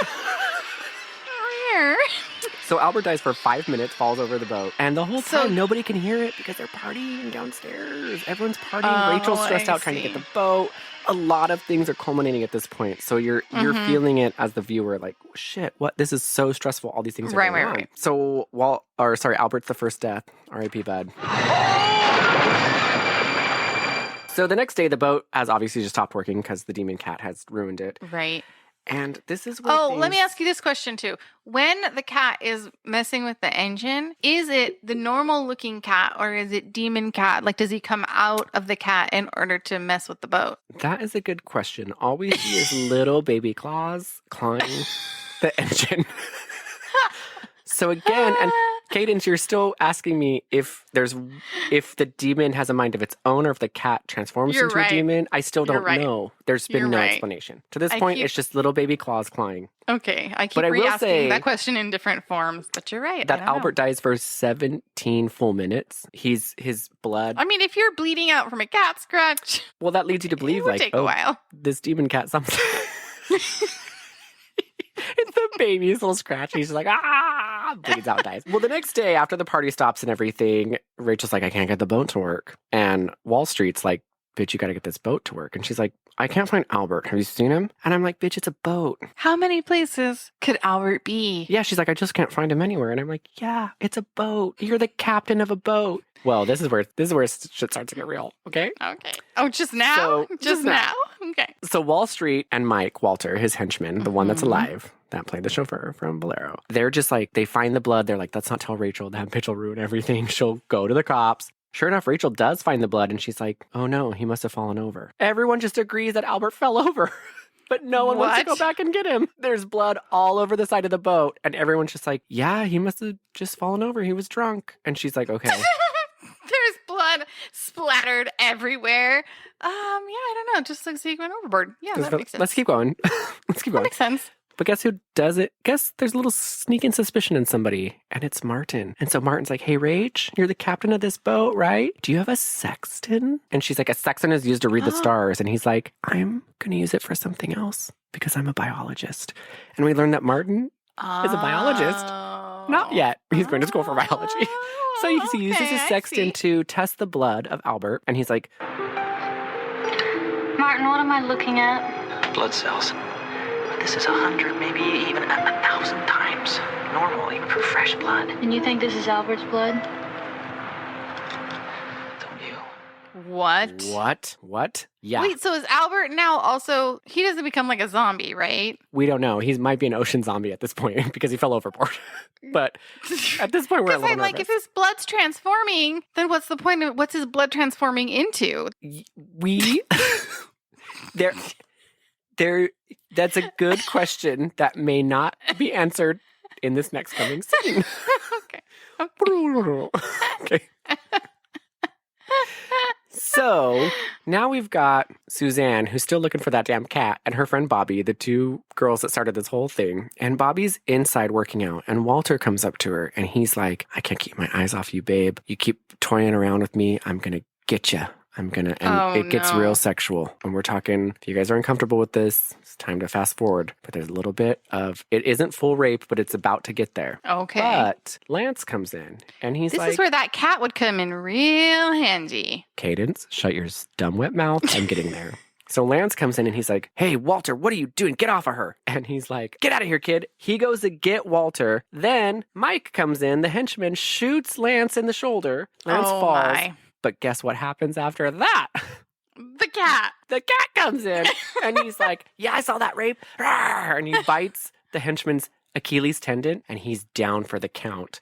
So Albert dies for 5 minutes, falls over the boat. And the whole time, nobody can hear it because they're partying downstairs. Everyone's partying. Rachel's stressed out trying to get the boat. A lot of things are culminating at this point. So you're feeling it as the viewer, like, shit, what? This is so stressful. All these things are going on. Right. So Albert's the first death. R.I.P. bud. So the next day, the boat has obviously just stopped working because the demon cat has ruined it. Right. And this is what let me ask you this question too. When the cat is messing with the engine, is it the normal looking cat or is it demon cat? Like, does he come out of the cat in order to mess with the boat? That is a good question. All we see is little baby claws clawing the engine. So again, and Cadence, you're still asking me if the demon has a mind of its own or if the cat transforms into a demon. I still don't know. There's been no explanation. To this point, it's just little baby claws clawing. Okay, I keep re-asking that question in different forms, but you're right. That Albert dies for 17 full minutes. His blood. I mean, if you're bleeding out from a cat scratch, well, that leads you to believe like, take a while. This demon cat something. It's the baby's little scratch. He's just like, bleeds out, dies. Well, the next day after the party stops and everything, Rachel's like, I can't get the boat to work. And Wall Street's like, bitch, you got to get this boat to work. And she's like, I can't find Albert. Have you seen him? And I'm like, bitch, it's a boat. How many places could Albert be? Yeah, she's like, I just can't find him anywhere. And I'm like, yeah, it's a boat. You're the captain of a boat. Well, this is where shit starts to get real. Okay. Okay. Oh, just now? Just now? Okay. So Wall Street and Mike, Walter, his henchman, the one that's alive, that played the chauffeur from Bolero, they're just like, they find the blood. They're like, let's not tell Rachel. That bitch will ruin everything. She'll go to the cops. Sure enough, Rachel does find the blood and she's like, oh no, he must have fallen over. Everyone just agrees that Albert fell over. But no one wants to go back and get him. There's blood all over the side of the boat. And everyone's just like, yeah, he must have just fallen over. He was drunk. And she's like, okay. There's blood splattered everywhere. Yeah, I don't know. Just looks like he went overboard. Yeah, that makes sense. Let's keep going. Let's keep going. That makes sense. But guess who does it? Guess there's a little sneaking suspicion in somebody, and it's Martin. And so Martin's like, hey, Rach, you're the captain of this boat, right? Do you have a sextant? And she's like, a sextant is used to read the stars. And he's like, I'm going to use it for something else because I'm a biologist. And we learned that Martin is a biologist. Not yet. He's going to school for biology. So he uses his sextant to test the blood of Albert. And he's like, Martin, what am I looking at? Blood cells. This is 100, maybe even 1,000 times normal, even for fresh blood. And you think this is Albert's blood? Don't you? What? Yeah. Wait, so is Albert now also, he doesn't become like a zombie, right? We don't know. He might be an ocean zombie at this point because he fell overboard. But at this point, we're a little nervous. Like, if his blood's transforming, then what's the point of, what's his blood transforming into? That's a good question that may not be answered in this next coming scene. Okay. So now we've got Suzanne, who's still looking for that damn cat, and her friend Bobby, the two girls that started this whole thing. And Bobby's inside working out, and Walter comes up to her, and he's like, I can't keep my eyes off you, babe. You keep toying around with me. I'm going to get you. It gets real sexual. And we're talking, if you guys are uncomfortable with this, it's time to fast forward. But there's a little bit of, it isn't full rape, but it's about to get there. Okay. But Lance comes in and he's This is where that cat would come in real handy. Cadence, shut your dumb wet mouth. I'm getting there. So Lance comes in and he's like, hey, Walter, what are you doing? Get off of her. And he's like, get out of here, kid. He goes to get Walter. Then Mike comes in. The henchman shoots Lance in the shoulder. Lance falls. My. But guess what happens after that? The cat comes in and he's like, yeah, I saw that rape. And he bites the henchman's Achilles tendon and he's down for the count.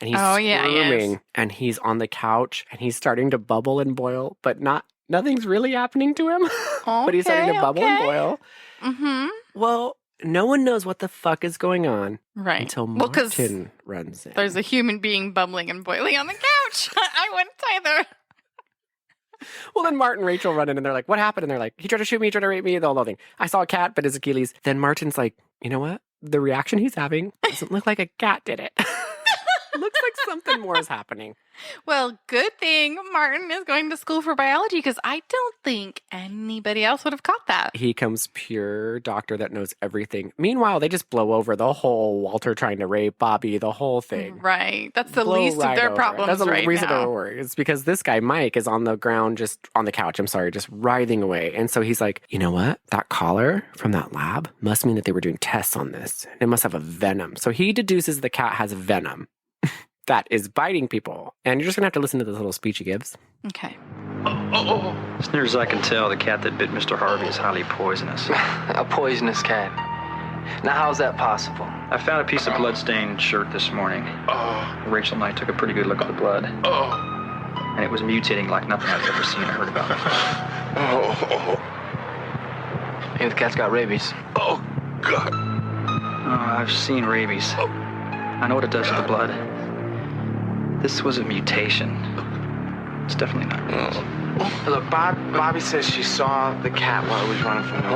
And he's screaming and he's on the couch and he's starting to bubble and boil, but nothing's really happening to him. But he's starting to bubble and boil. Mm-hmm. Well, no one knows what the fuck is going on until Martin runs in. There's a human being bubbling and boiling on the couch. I wouldn't either. Well, then Martin and Rachel run in and they're like, what happened? And they're like, he tried to shoot me, he tried to rape me, the whole thing. I saw a cat, but his Achilles. Then Martin's like, you know what? The reaction he's having doesn't look like a cat did it. Looks like something more is happening. Well, good thing Martin is going to school for biology because I don't think anybody else would have caught that. He comes pure doctor that knows everything. Meanwhile, they just blow over the whole Walter trying to rape Bobby, the whole thing. Right. That's the least of their problems. That's the reason they're worried. It's because this guy, Mike, is on the ground, just on the couch, just writhing away. And so he's like, you know what? That collar from that lab must mean that they were doing tests on this. It must have a venom. So he deduces the cat has venom. That is biting people. And you're just going to have to listen to this little speech he gives. Okay. As near as I can tell, the cat that bit Mr. Harvey is highly poisonous. A poisonous cat. Now, how's that possible? I found a piece of bloodstained shirt this morning. Rachel and I took a pretty good look at the blood. And it was mutating like nothing I've ever seen or heard about. Maybe the cat's got rabies. Oh, God. I've seen rabies. I know what it does to the blood. This was a mutation. It's definitely not yours. Look, Bobby says she saw the cat while it was running from me.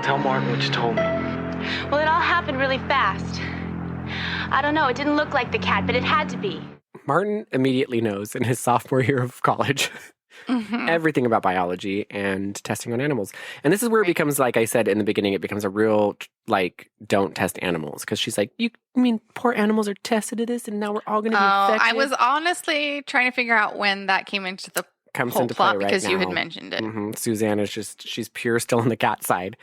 Tell Martin what you told me. Well, it all happened really fast. I don't know. It didn't look like the cat, but it had to be. Martin immediately knows in his sophomore year of college everything about biology and testing on animals. And this is where it becomes, like I said in the beginning, it becomes a real, like, don't test animals. Because she's like, you mean poor animals are tested to this and now we're all going to be infected? I was honestly trying to figure out when that came into the whole plot because you had mentioned it. Suzanne is just, she's pure still on the cat side.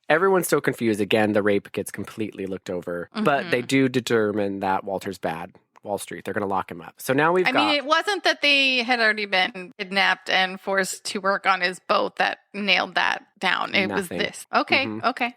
Everyone's so confused. Again, the rape gets completely looked over. But they do determine that Walter's bad. Wall Street. They're going to lock him up. So now I mean, it wasn't that they had already been kidnapped and forced to work on his boat that nailed that down. It was this. Okay, okay.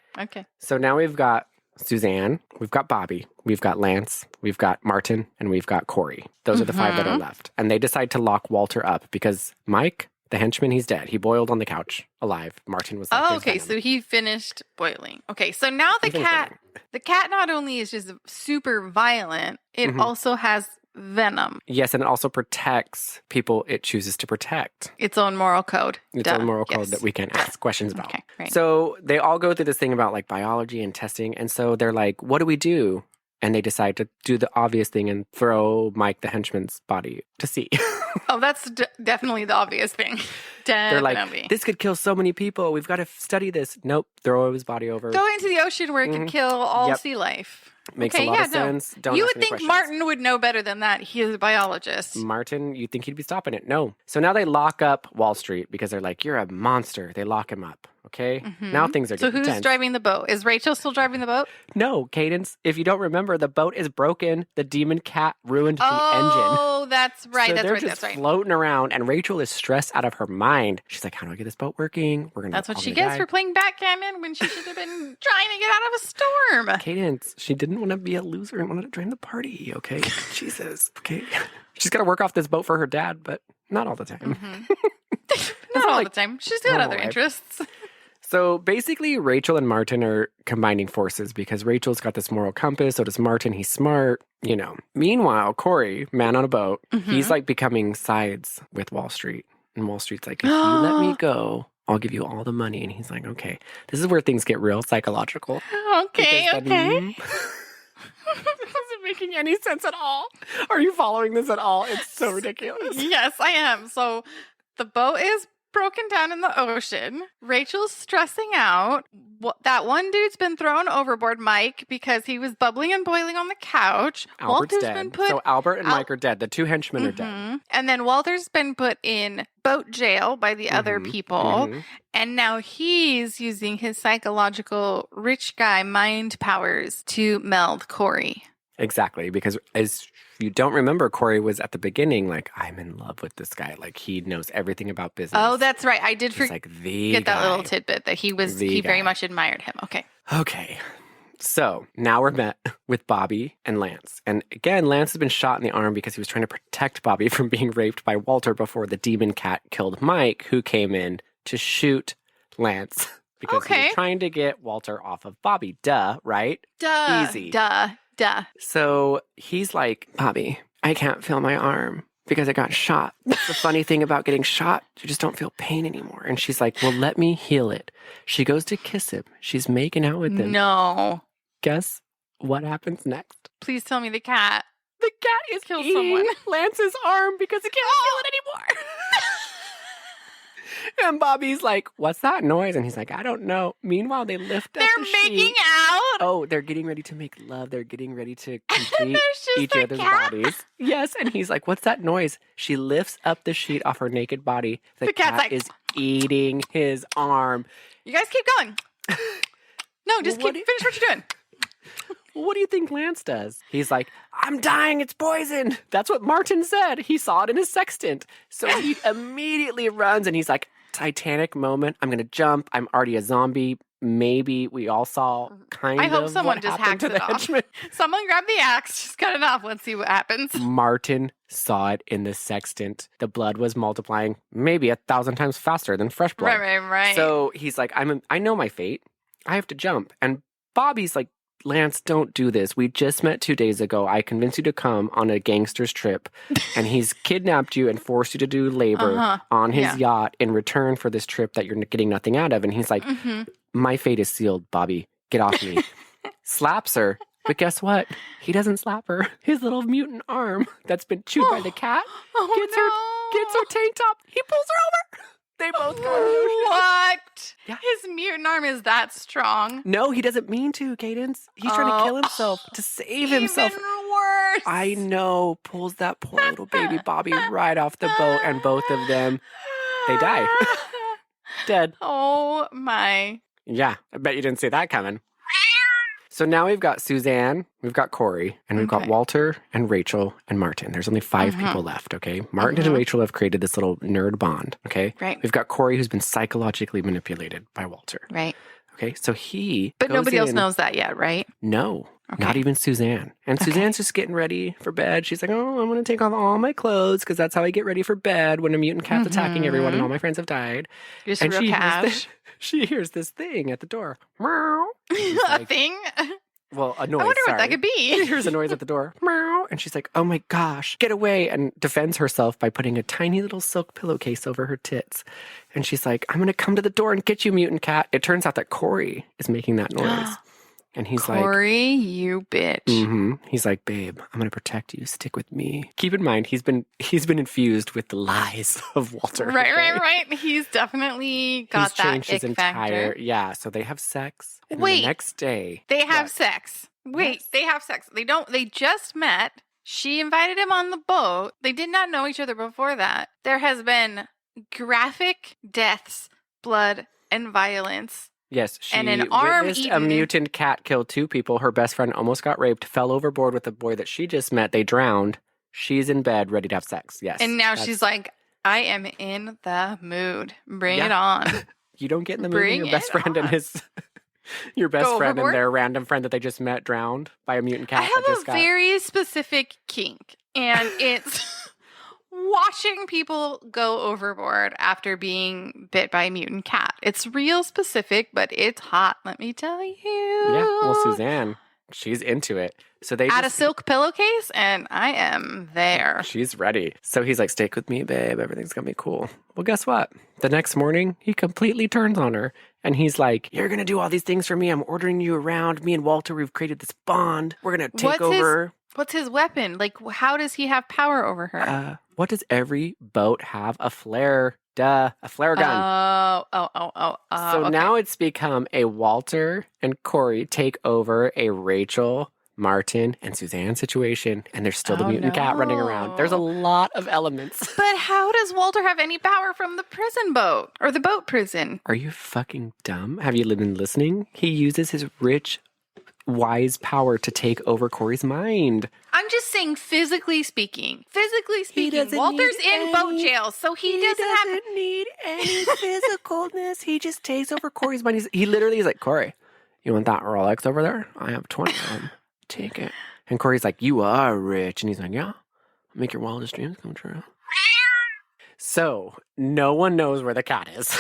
So now we've got Suzanne, we've got Bobby, we've got Lance, we've got Martin, and we've got Corey. Those are the 5 that are left. And they decide to lock Walter up because Mike, the henchman, he's dead. He boiled on the couch, alive. Martin was like, okay, so he finished boiling. Okay, so now the cat not only is just super violent, it also has venom. Yes, and it also protects people it chooses to protect. Its own moral code. Its own moral code that we can't ask questions about. Okay, right. So they all go through this thing about like biology and testing. And so they're like, what do we do? And they decide to do the obvious thing and throw Mike, the henchman's body to sea. Oh, that's definitely the obvious thing. They're like, this could kill so many people. We've got to study this. Nope. Throw his body over. Throw it into the ocean where it could kill all sea life. Makes a lot of sense. Don't you ask would any think questions. Martin would know better than that. He is a biologist. Martin, you'd think he'd be stopping it. No. So now they lock up Wall Street because they're like, you're a monster. They lock him up. Okay? Now things are getting So who's tense. driving the boat? Is Rachel still driving the boat? No, Cadence. If you don't remember, the boat is broken. The demon cat ruined the engine. Oh, that's right. So that's they're right. just That's right. floating around, and Rachel is stressed out of her mind. She's like, how do I get this boat working? That's what she gets for playing backgammon when she should have been trying to get out of a storm. Cadence, she didn't want to be a loser and wanted to join the party, okay? Jesus, okay? She's got to work off this boat for her dad, but not all the time. Not all the time. She's got other interests. So basically, Rachel and Martin are combining forces because Rachel's got this moral compass, so does Martin. He's smart, you know. Meanwhile, Corey, man on a boat, he's like becoming sides with Wall Street. And Wall Street's like, if you let me go, I'll give you all the money. And he's like, okay. This is where things get real psychological. Okay. This isn't making any sense at all. Are you following this at all? It's so ridiculous. Yes, I am. So the boat is broken down in the ocean. Rachel's stressing out. That one dude's been thrown overboard, Mike, because he was bubbling and boiling on the couch. Albert's Walter's dead. been put So Albert and Mike are dead. The 2 henchmen are dead. And then Walter's been put in boat jail by the other people. And now he's using his psychological rich guy mind powers to meld Corey. Exactly, because as you don't remember, Corey was at the beginning like, I'm in love with this guy. Like, he knows everything about business. Oh, that's right. I did forget that little tidbit that he very much admired him. Okay. So now we're met with Bobby and Lance. And again, Lance has been shot in the arm because he was trying to protect Bobby from being raped by Walter before the demon cat killed Mike, who came in to shoot Lance because he was trying to get Walter off of Bobby. Duh, right? Duh. Easy. Duh. So he's like, Bobby, I can't feel my arm because I got shot. That's the funny thing about getting shot. You just don't feel pain anymore. And she's like, well, let me heal it. She goes to kiss him. She's making out with him. No. Guess what happens next? Please tell me the cat. The cat is eating Lance's arm because he can't feel it anymore. And Bobby's like, what's that noise? And he's like, I don't know. Meanwhile, they lift up the sheet. They're making out? Oh, they're getting ready to make love. They're getting ready to complete each other's bodies. Yes, and he's like, what's that noise? She lifts up the sheet off her naked body. The cat is eating his arm. You guys keep going. No, just finish what you're doing. What do you think Lance does? He's like, I'm dying, it's poison. That's what Martin said. He saw it in his sextant. So he immediately runs and he's like, Titanic moment. I'm going to jump. I'm already a zombie. Maybe we all saw I hope someone just hacks it off. Someone grab the axe, just cut it off. Let's see what happens. Martin saw it in the sextant. The blood was multiplying maybe 1,000 times faster than fresh blood. Right. So he's like, I know my fate. I have to jump. And Bobby's like Lance, don't do this. We just met 2 days ago. I convinced you to come on a gangster's trip, and he's kidnapped you and forced you to do labor on his yacht in return for this trip that you're getting nothing out of. And he's like, my fate is sealed, Bobby. Get off me. Slaps her. But guess what? He doesn't slap her. His little mutant arm that's been chewed by the cat gets her tank top. He pulls her over. They both go in the ocean. What? Yeah. His mutant arm is that strong? No, he doesn't mean to, Cadence. He's trying to kill himself to save himself. Even worse. I know. Pulls that poor little baby Bobby right off the boat, and both of them, they die. Dead. Oh, my. Yeah, I bet you didn't see that coming. So now we've got Suzanne, we've got Corey, and we've got Walter and Rachel and Martin. There's only 5 people left, okay? Martin and Rachel have created this little nerd bond, okay? Right. We've got Corey, who's been psychologically manipulated by Walter. Right. Okay, so he But goes nobody else in- knows that yet, right? No, Okay. not even Suzanne. And Suzanne's just getting ready for bed. She's like, oh, I'm going to take off all my clothes because that's how I get ready for bed when a mutant cat's attacking everyone and all my friends have died. Just And real cash. she hears this thing at the door. Meow. A thing? Well, a noise. I wonder what sorry. that could be. She hears a noise at the door. Meow. And she's like, oh my gosh, get away. And defends herself by putting a tiny little silk pillowcase over her tits. And she's like, I'm going to come to the door and get you, mutant cat. It turns out that Corey is making that noise. And he's Corey, you bitch. He's like, babe, I'm going to protect you. Stick with me. Keep in mind, he's been infused with the lies of Walter. Right. He's definitely got He's that changed his ick entire, factor. yeah. So they have sex. And Wait. the next day. They have sex. Wait, Yes. they have sex. They just met. She invited him on the boat. They did not know each other before that. There has been graphic deaths, blood, and violence. Yes, she And an arm witnessed a eaten. mutant cat kill 2 people. Her best friend almost got raped, fell overboard with the boy that she just met. They drowned. She's in bed, ready to have sex. Yes. And now that's- she's like, I am in the mood. Bring Yeah. it on. You don't get in the mood when Bring your best it friend and on. his your best Go friend overboard? and their random friend that they just met drowned by a mutant cat. I that have just a very specific kink, and it's watching people go overboard after being bit by a mutant cat. It's real specific, but it's hot, let me tell you. Yeah, well, Suzanne, she's into it. So they Add a just, silk pillowcase, and I am there. she's ready. So he's like, stick with me, babe. Everything's going to be cool. Well, guess what? The next morning, he completely turns on her. And he's like, you're going to do all these things for me. I'm ordering you around. Me and Walter, we've created this bond. We're going to take over. What's his weapon? Like, how does he have power over her? What does every boat have? A flare. Duh. A flare gun. Oh. So okay. now it's become a Walter and Corey take over a Rachel, Martin, and Suzanne situation. And there's still the mutant cat running around. There's a lot of elements. But how does Walter have any power from the prison boat or the boat prison? Are you fucking dumb? Have you been listening? He uses his rich, wise power to take over Corey's mind. I'm just saying, physically speaking, doesn't Walter's need in boat jail, so he doesn't need any physicalness. He just takes over Corey's mind. He literally is like, Corey, you want that Rolex over there? I have 20 of them. Take it. And Corey's like, you are rich. And he's like, yeah, make your wildest dreams come true. So no one knows where the cat is.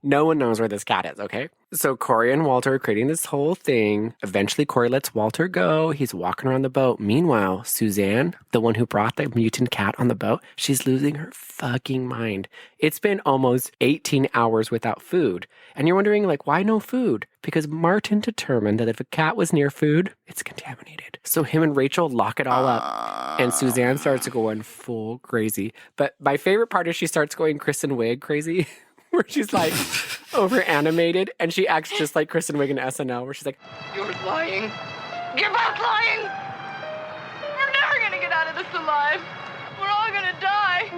No one knows where this cat is, okay? So Corey and Walter are creating this whole thing. Eventually, Corey lets Walter go. He's walking around the boat. Meanwhile, Suzanne, the one who brought the mutant cat on the boat, she's losing her fucking mind. It's been almost 18 hours without food. And you're wondering, like, why no food? Because Martin determined that if a cat was near food, it's contaminated. So him and Rachel lock it all up. And Suzanne starts going full crazy. But my favorite part is she starts going Kristen Wiig crazy. Where she's like over animated and she acts just like Kristen Wiig in SNL, where she's like, You're lying. You're both lying. We're never gonna get out of this alive. We're all gonna die.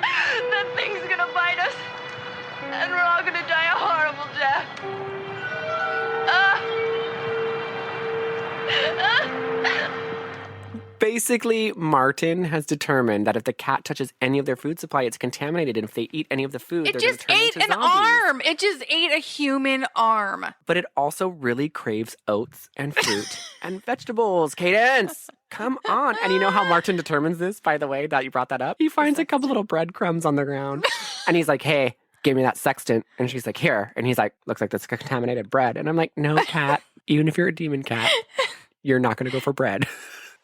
That thing's gonna bite us. And we're all gonna die a horrible death. basically, Martin has determined that if the cat touches any of their food supply, it's contaminated. And if they eat any of the food, It they're going to just turn ate into an zombies. arm. It just ate a human arm. But it also really craves oats and fruit and vegetables. Cadence, come on. And you know how Martin determines this, by the way, that you brought that up? He finds a couple little breadcrumbs on the ground. And he's like, hey, gave me that sextant. And she's like, here. And he's like, looks like that's contaminated bread. And I'm like, no, cat. Even if you're a demon cat, you're not going to go for bread.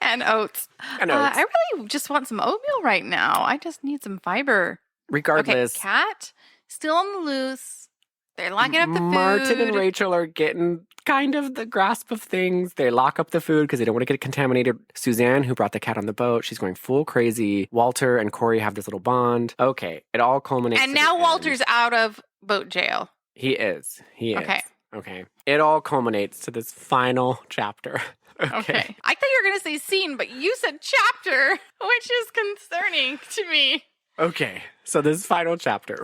And oats. And oats. I really just want some oatmeal right now. I just need some fiber. Regardless. Okay, cat, still on the loose. They're locking up the food. Martin and Rachel are getting kind of the grasp of things. They lock up the food because they don't want to get contaminated. Suzanne, who brought the cat on the boat, she's going full crazy. Walter and Corey have this little bond. Okay, it all culminates. And now Walter's out of boat jail. He is. Okay. Okay. It all culminates to this final chapter. Okay. I thought you were going to say scene, but you said chapter, which is concerning to me. Okay, so this final chapter,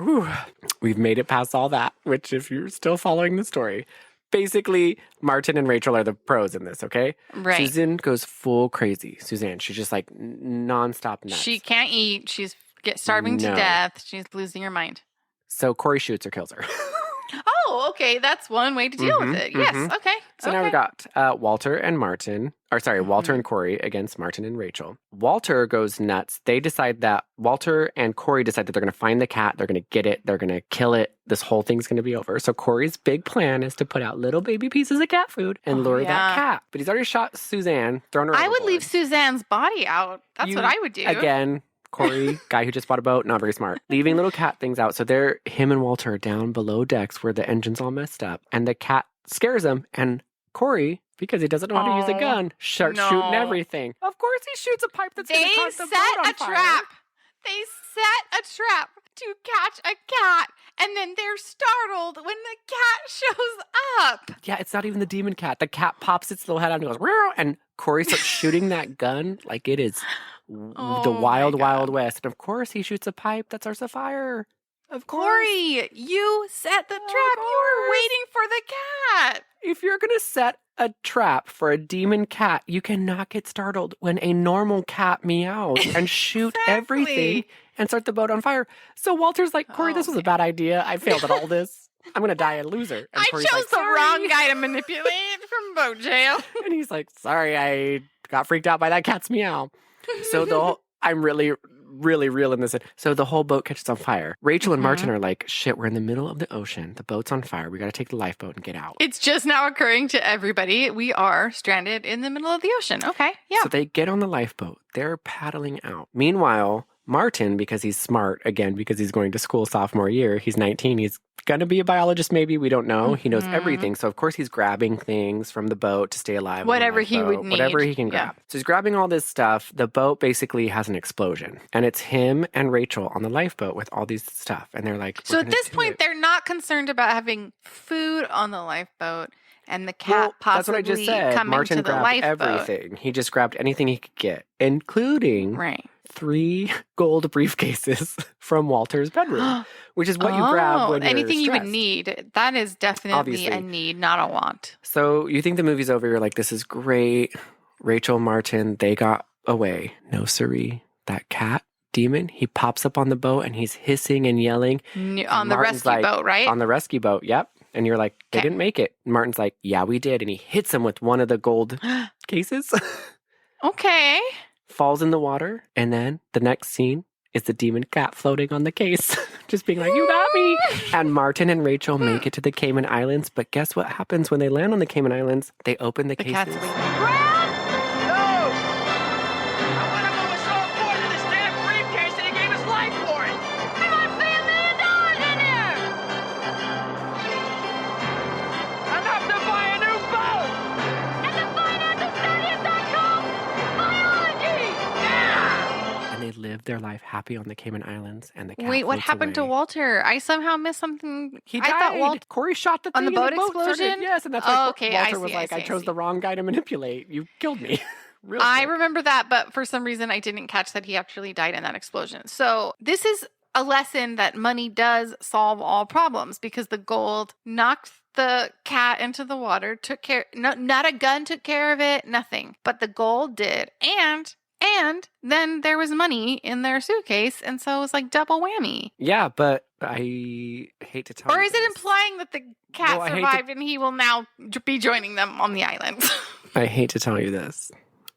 we've made it past all that, which if you're still following the story, basically Martin and Rachel are the pros in this, okay? Right. Susan goes full crazy. Suzanne, she's just like nonstop nuts. She can't eat. She's starving to death. She's losing her mind. So Corey shoots or kills her. Oh, okay. That's one way to deal with it. Yes, okay. So now we got Walter and Corey against Martin and Rachel. Walter goes nuts. Walter and Corey decide that they're going to find the cat. They're going to get it. They're going to kill it. This whole thing's going to be over. So Corey's big plan is to put out little baby pieces of cat food and lure that cat. But he's already shot Suzanne, thrown her I overboard. would leave Suzanne's body out. That's what I would do. Again, Corey, guy who just bought a boat, not very smart. Leaving little cat things out. So him and Walter are down below decks where the engine's all messed up. And the cat scares him. And Corey, because he doesn't know how to use a gun, starts shooting everything. Of course he shoots a pipe that's going to cause the boat on fire. They set a trap to catch a cat. And then they're startled when the cat shows up. Yeah, it's not even the demon cat. The cat pops its little head out and goes, "Meow," and Corey starts shooting that gun like it is the wild, wild west. And of course, he shoots a pipe that starts a fire. Of course. Corey, you set the trap. You were waiting for the cat. If you're going to set a trap for a demon cat, you cannot get startled when a normal cat meows and shoot everything and start the boat on fire. So Walter's like, Corey, this was a bad idea. I failed at all this. I'm going to die a loser. And I Corey's chose like, the wrong guy to manipulate from boat jail. And he's like, sorry, I got freaked out by that cat's meow. So I'm really real in this. So the whole boat catches on fire. Rachel and Martin are like, shit, we're in the middle of the ocean. The boat's on fire. We got to take the lifeboat and get out. It's just now occurring to everybody. We are stranded in the middle of the ocean. Okay, yeah. So they get on the lifeboat. They're paddling out. Meanwhile, Martin, because he's smart, again, because he's going to school sophomore year, he's 19, he's going to be a biologist maybe, we don't know. He knows everything. So, of course, he's grabbing things from the boat to stay alive. Whatever he would need. Whatever he can grab. So he's grabbing all this stuff. The boat basically has an explosion. And it's him and Rachel on the lifeboat with all these stuff. And they're like, so at this point, they're not concerned about having food on the lifeboat. And the cat possibly that's what I just said. coming Martin to the grabbed lifeboat. everything. He just grabbed anything he could get, including 3 gold briefcases from Walter's bedroom, which is what you grab when you're anything you would stressed. need. That is definitely Obviously. a need, not a want. So you think the movie's over. You're like, this is great. Rachel, Martin, they got away. No siree. That cat demon, he pops up on the boat and he's hissing and yelling. On the rescue boat, right? On the rescue boat, yep. And you're like, they didn't make it. And Martin's like, yeah, we did. And he hits him with one of the gold cases. Okay. Falls in the water. And then the next scene is the demon cat floating on the case. Just being like, you got me. And Martin and Rachel make it to the Cayman Islands. But guess what happens when they land on the Cayman Islands? They open the cases. I want him over so important to this damn briefcase that he gave his life for it. There must be $1 million in there. Enough to buy a new boat. And to finance a study of biology. Yeah. And they live their life happy on the Cayman Islands. And the cat Wait, what floats happened to away. Walter? I somehow missed something. He I thought died. Corey shot the thing on the and boat the boat explosion. started- yes, and that's why okay, Walter I was see, like, I see, chose the wrong guy to manipulate. You killed me. I remember that, but for some reason I didn't catch that he actually died in that explosion. So this is a lesson that money does solve all problems because the gold knocked the cat into the water, took care, no, not a gun took care of it, nothing, but the gold did. And then there was money in their suitcase. And so it was like double whammy. Yeah, but I hate to tell you. Or is it implying that the cat Well, I hate survived and he will now be joining them on the island? I hate to tell you this,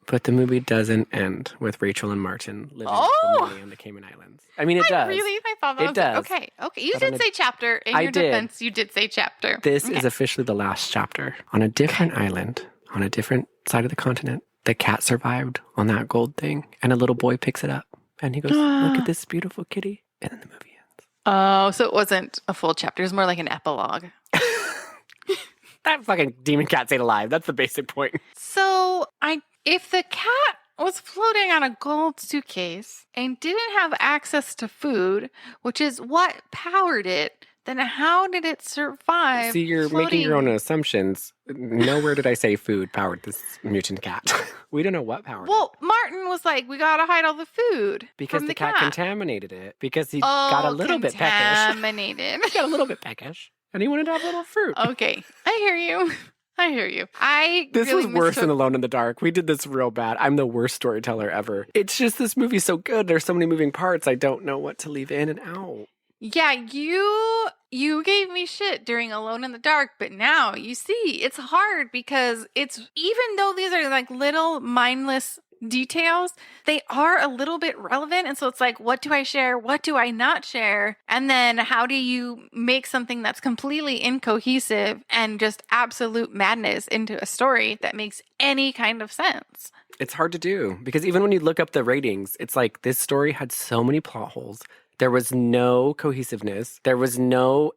But the movie doesn't end with Rachel and Martin living for money on the Cayman Islands. I mean, it does. Really? I thought that it was does. Okay. You But did say chapter. In your defense, you did say chapter. This is officially the last chapter. On a different island, on a different side of the continent, the cat survived on that gold thing, and a little boy picks it up. And he goes, look at this beautiful kitty. And then the movie ends. Oh, so it wasn't a full chapter. It was more like an epilogue. That fucking demon cat stayed alive. That's the basic point. So, if the cat was floating on a gold suitcase and didn't have access to food, which is what powered it, then how did it survive? See, you're making your own assumptions. Nowhere did I say food powered this mutant cat. We don't know what powered it. Well, Martin was like, we gotta hide all the food. Because from the cat contaminated it. Because he got got a little bit peckish. Contaminated. He got a little bit peckish. And he wanted to have a little fruit. Okay. I hear you. This was worse than Alone in the Dark. We did this real bad. I'm the worst storyteller ever. It's just this movie's so good. There's so many moving parts. I don't know what to leave in and out. Yeah, you gave me shit during Alone in the Dark, but now you see it's hard because it's, even though these are like little mindless details, they are a little bit relevant. And so it's like, what do I share? What do I not share? And then how do you make something that's completely incohesive and just absolute madness into a story that makes any kind of sense? It's hard to do because even when you look up the ratings, it's like this story had so many plot holes. There was no cohesiveness. There was no,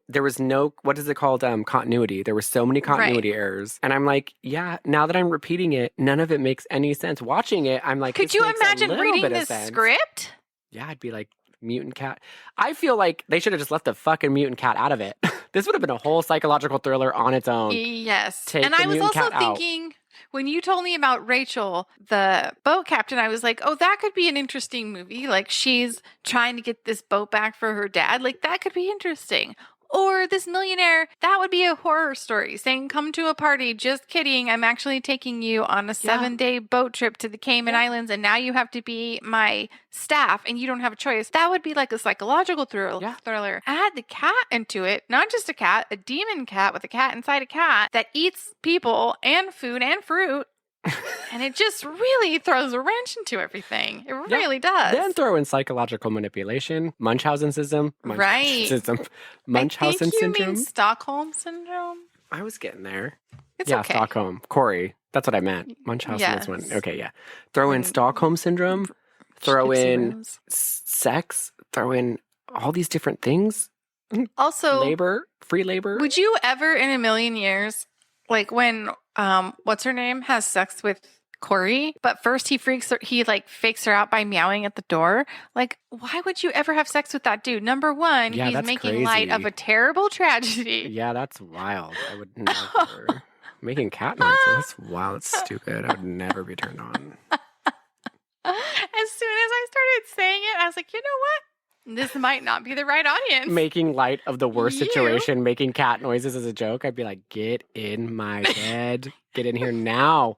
what is it called? Continuity. There were so many continuity errors. And I'm like, yeah, now that I'm repeating it, none of it makes any sense. Watching it, I'm like, could you imagine reading this script? Yeah, I'd be like, mutant cat. I feel like they should have just left the fucking mutant cat out of it. This would have been a whole psychological thriller on its own. Yes. And I was also thinking, when you told me about Rachel, the boat captain, I was like, oh, that could be an interesting movie. Like, she's trying to get this boat back for her dad. Like, that could be interesting. Or this millionaire, that would be a horror story saying, come to a party. Just kidding. I'm actually taking you on a 7-day boat trip to the Cayman Islands, and now you have to be my staff and you don't have a choice. That would be like a psychological thriller. Add the cat into it, not just a cat, a demon cat with a cat inside a cat that eats people and food and fruit. And it just really throws a wrench into everything. It really does. Then throw in psychological manipulation, Munchausen syndrome. Munchausen I think you syndrome. mean Stockholm syndrome. I was getting there. It's okay. Stockholm. Corey. That's what I meant. Munchausen is one. Okay, yeah. Throw in Stockholm syndrome. Throw in sex. Throw in all these different things. Also, free labor. Would you ever in a million years, like when what's her name has sex with Corey, but first he fakes her out by meowing at the door? Like, why would you ever have sex with that dude? Number one, he's making light of a terrible tragedy. Yeah, that's wild. I would never. Making cat noises, that's wild. It's stupid. I would never be turned on. As soon as I started saying it, I was like, you know what? This might not be the right audience. Making light of the worst situation, making cat noises as a joke, I'd be like, get in my bed. Get in here now.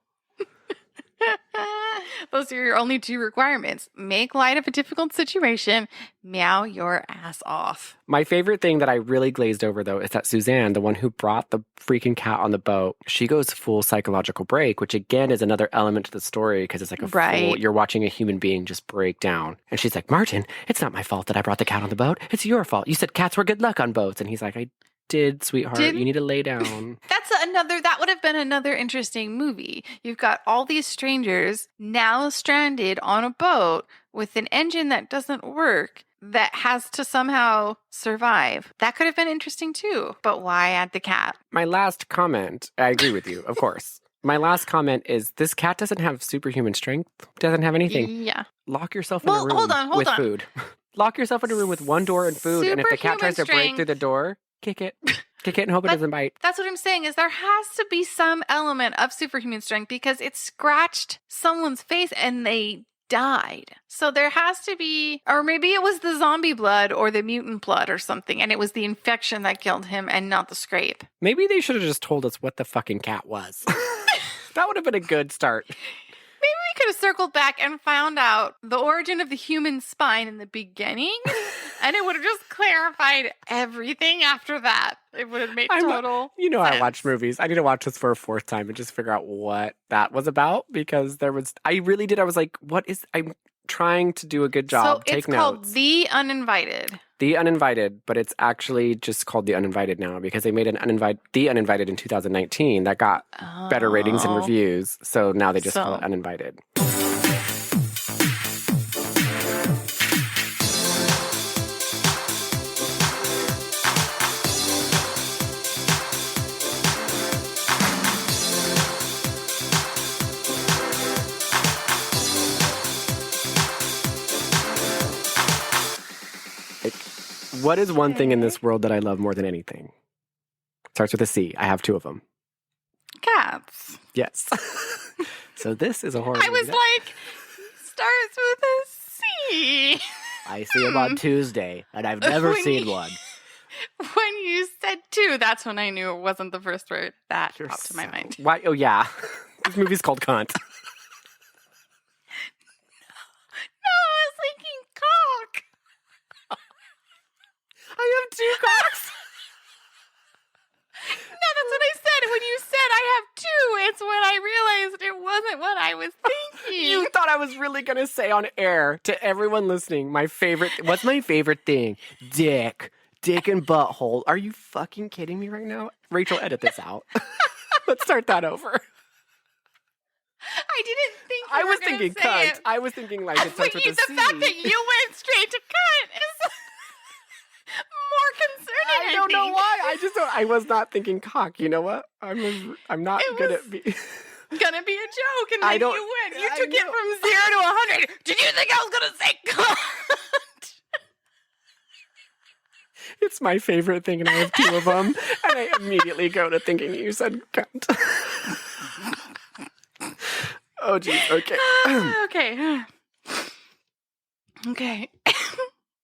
Those are your only two requirements. Make light of a difficult situation. Meow your ass off. My favorite thing that I really glazed over, though, is that Suzanne, the one who brought the freaking cat on the boat, she goes full psychological break, which again is another element to the story because it's like full, you're watching a human being just break down. And she's like, Martin, it's not my fault that I brought the cat on the boat. It's your fault. You said cats were good luck on boats. And he's like, I did, sweetheart. You need to lay down. That would have been another interesting movie. You've got all these strangers now stranded on a boat with an engine that doesn't work that has to somehow survive. That could have been interesting too. But why add the cat? My last comment, I agree with you, of course. My last comment is this cat doesn't have superhuman strength. Doesn't have anything. Yeah. Lock yourself in a room with food. Lock yourself in a room with one door and food. And if the cat tries to break through the door, kick it. Kick it and hope it doesn't bite. That's what I'm saying is there has to be some element of superhuman strength because it scratched someone's face and they died. So there has to be, or maybe it was the zombie blood or the mutant blood or something, and it was the infection that killed him and not the scrape. Maybe they should have just told us what the fucking cat was. That would have been a good start. Maybe we could have circled back and found out the origin of the human spine in the beginning, and it would have just clarified everything after that. It would have made total sense. I watch movies. I need to watch this for a fourth time and just figure out what that was about, because I really did. I was like, I'm trying to do a good job. So Take it's notes. called The Uninvited. The Uninvited, but it's actually just called The Uninvited now because they made The Uninvited in 2019 that got better ratings and reviews. So now they just call it Uninvited. What is one thing in this world that I love more than anything? Starts with a C. I have 2 of them. Cats. Yes. So this is a horror I was movie. like, starts with a C. I see them on Tuesday, and I've never seen one. When you said 2, that's when I knew it wasn't the first word that popped to my mind. Why? Oh, yeah. This movie's called Cunt. No, I was thinking cock. I have 2 cocks. No, that's what I said. When you said I have 2, it's when I realized it wasn't what I was thinking. You thought I was really going to say on air to everyone listening, what's my favorite thing? Dick and butthole. Are you fucking kidding me right now? Rachel, edit this out. Let's start that over. I didn't think I was thinking cunt. I was thinking like it starts with a C. The fact that you went straight to cunt is more concerning. I don't know why. I was not thinking cock. You know what? I'm not good at being. Gonna be a joke, and then you went. You took it from 0 to 100. Did you think I was gonna say cunt? It's my favorite thing, and I have 2 of them, and I immediately go to thinking you said cunt. Oh, geez. Okay. Okay. Okay.